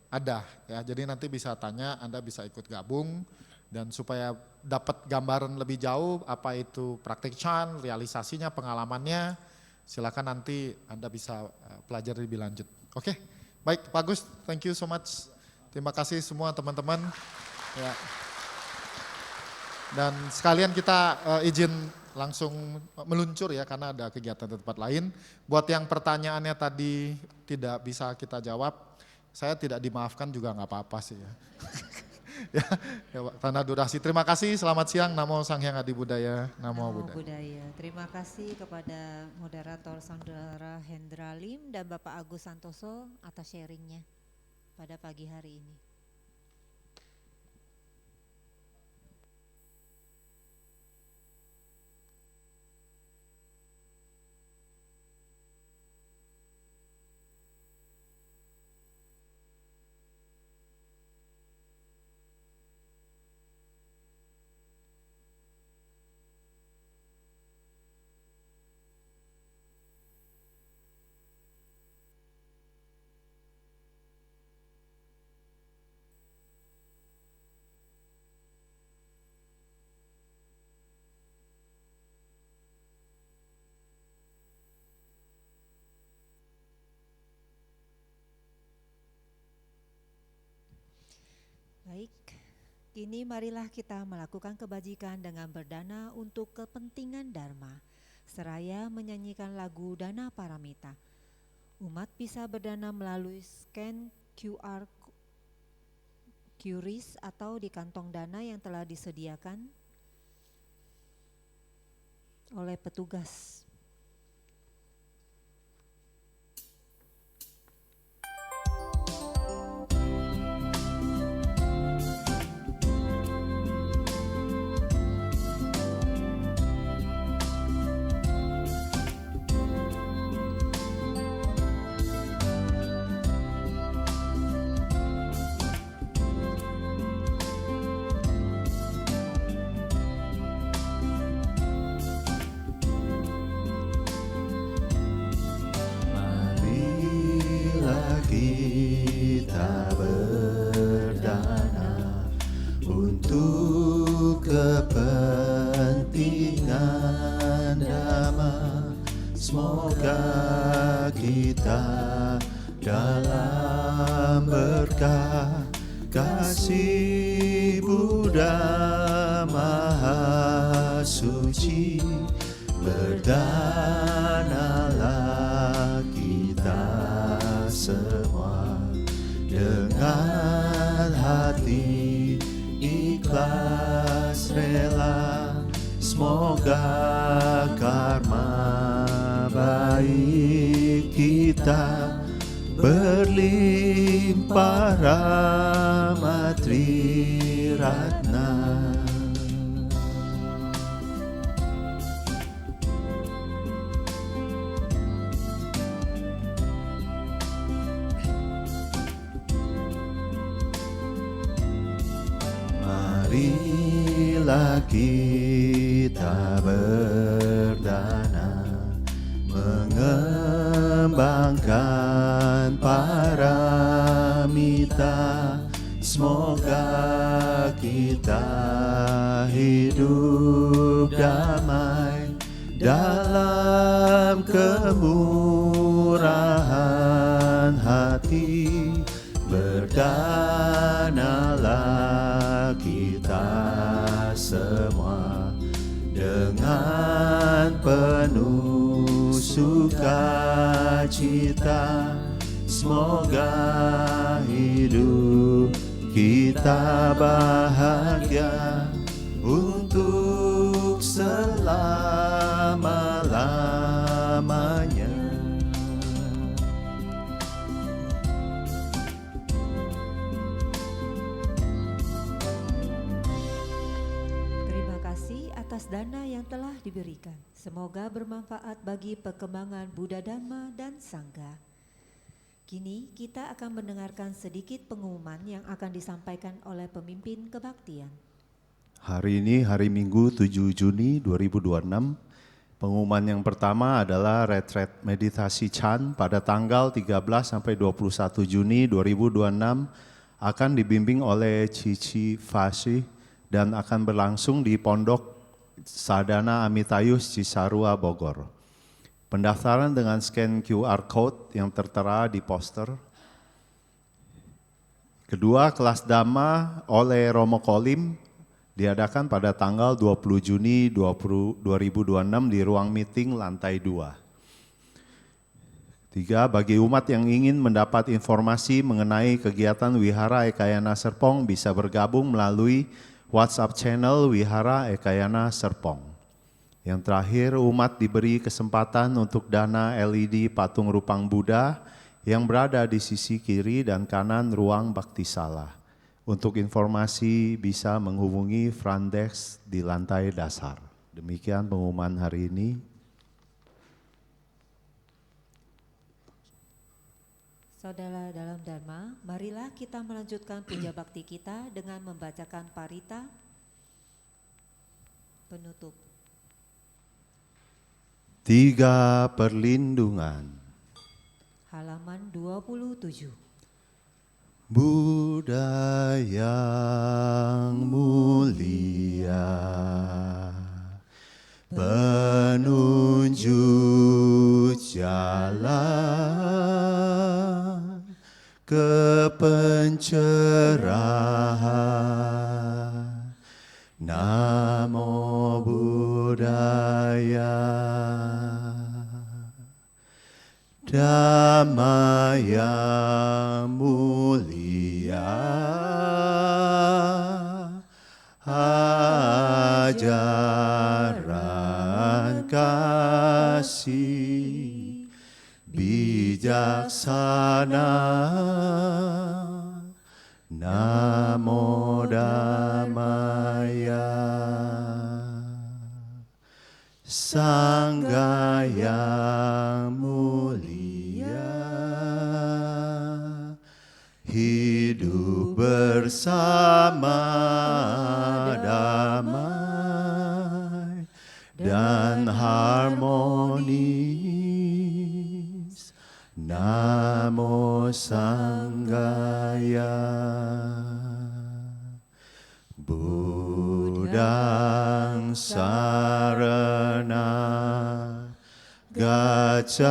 Speaker 6: Ada ya, jadi nanti bisa tanya, Anda bisa ikut gabung. Dan supaya dapat gambaran lebih jauh apa itu praktik Chan, realisasinya, pengalamannya, silakan nanti Anda bisa pelajari lebih lanjut. Oke, baik Pak Agus, thank you so much. Terima kasih semua teman-teman. Ya. Dan sekalian kita izin langsung meluncur ya karena ada kegiatan di tempat lain. Buat yang pertanyaannya tadi tidak bisa kita jawab, saya tidak dimaafkan juga nggak apa-apa sih ya. ya Pak, tanda durasi. Terima kasih, selamat siang. Namo Sang Hyang Adi Budaya, Namo
Speaker 2: Namo
Speaker 6: Buddhaya.
Speaker 2: Buddhaya. Terima kasih kepada moderator Saudara Hendra Lim dan Bapak Agus Santoso atas sharingnya pada pagi hari ini. Baik, kini marilah kita melakukan kebajikan dengan berdana untuk kepentingan Dharma, seraya menyanyikan lagu Dana Paramita. Umat bisa berdana melalui scan QR QRIS atau di kantong dana yang telah disediakan oleh petugas.
Speaker 1: Marilah kita berdana untuk kepentingan Dhamma. Semoga kita dalam berkah kasih Buddha Maha Suci. Berdanalah kita semua dengan hati ikhlas rela. Semoga karma baik kita berlimpah rahmat Triratna. Marilah kita berdana mengembangkan paramita. Semoga kita hidup damai dalam kemurahan hati. Berdanalah kita semua dengan penuh sukacita. Semoga hidup kita bahagia untuk selama-lamanya.
Speaker 2: Terima kasih atas dana yang telah diberikan. Semoga bermanfaat bagi perkembangan Buddha Dhamma dan Sangha. Kini kita akan mendengarkan sedikit pengumuman yang akan disampaikan oleh pemimpin kebaktian.
Speaker 1: Hari ini hari Minggu 7 Juni 2026. Pengumuman yang pertama adalah retret meditasi Chan pada tanggal 13 sampai 21 Juni 2026 akan dibimbing oleh Cici Fasih dan akan berlangsung di Pondok Sadana Amitayus Cisarua Bogor. Pendaftaran dengan scan QR Code yang tertera di poster. Kedua, kelas Dhamma oleh Romo Kolim diadakan pada tanggal 20 Juni 2026 di ruang meeting lantai 2. 3. Bagi umat yang ingin mendapat informasi mengenai kegiatan Wihara Ekayana Serpong bisa bergabung melalui WhatsApp channel Wihara Ekayana Serpong. Yang terakhir, umat diberi kesempatan untuk dana LED patung rupang Buddha yang berada di sisi kiri dan kanan ruang bakti sala. Untuk informasi bisa menghubungi front desk di lantai dasar. Demikian pengumuman hari ini.
Speaker 2: Saudara dalam Dharma, marilah kita melanjutkan puja bakti kita dengan membacakan parita penutup.
Speaker 1: 3 perlindungan.
Speaker 2: Halaman 27.
Speaker 1: Buddha yang mulia, penunjuk jalan ke pencerahan. Namo Buddhaya. Dhamma yang mulia, ajaran kasih bijaksana. Namo Dhammaya. Sangga yang mulia, hidup bersama damai dan harmonis. Namo Sanggaya. Buddhang sarana gacchami,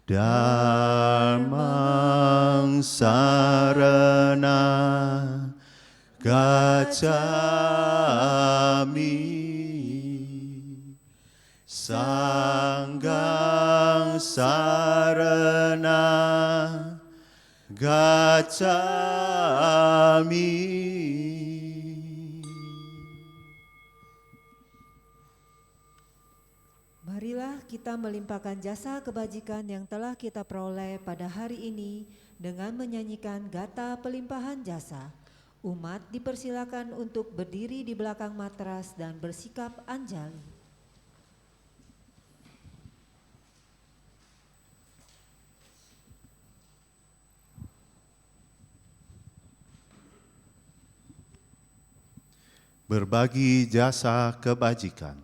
Speaker 1: Dhammang sarana gacchami, Sangghang sarana gacchami.
Speaker 2: Marilah kita melimpahkan jasa kebajikan yang telah kita peroleh pada hari ini dengan menyanyikan gata pelimpahan jasa. Umat dipersilakan untuk berdiri di belakang matras dan bersikap anjali.
Speaker 1: Berbagi jasa kebajikan.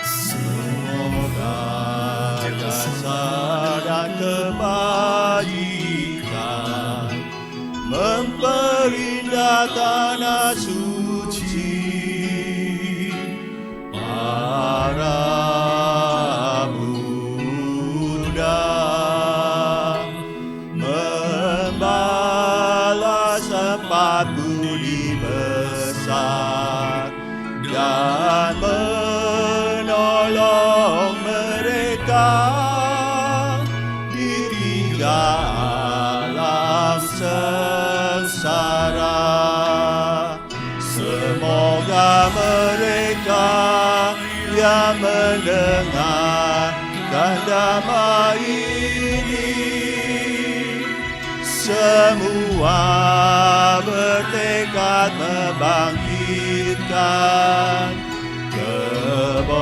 Speaker 1: Semoga jasa dan kebajikan memperindah tanah suci para Buddha, membalas 4 budi besar dan menolong mereka di 3 alam sengsara. Semoga mereka yang mendengarkan Dhamma ini semua bertekad membangkitkan kebodian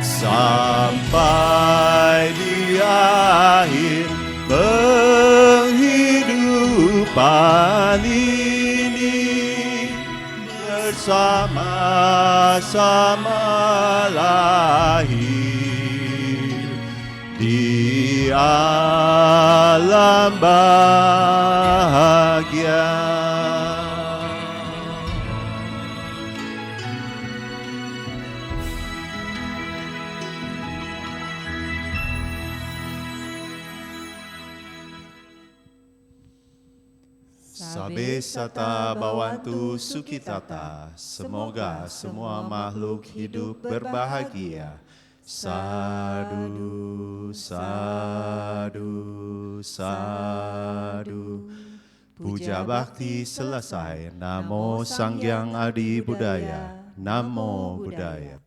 Speaker 1: sampai di akhir penghidupan ini bersama sama-sama lahir di alam bahagia. Sabe sata bawantu sukitata, semoga semua makhluk hidup berbahagia. Sadu, sadu, sadu. Puja bakti selesai, Namo Sanghyang Adi Budaya, Namo Buddhaya.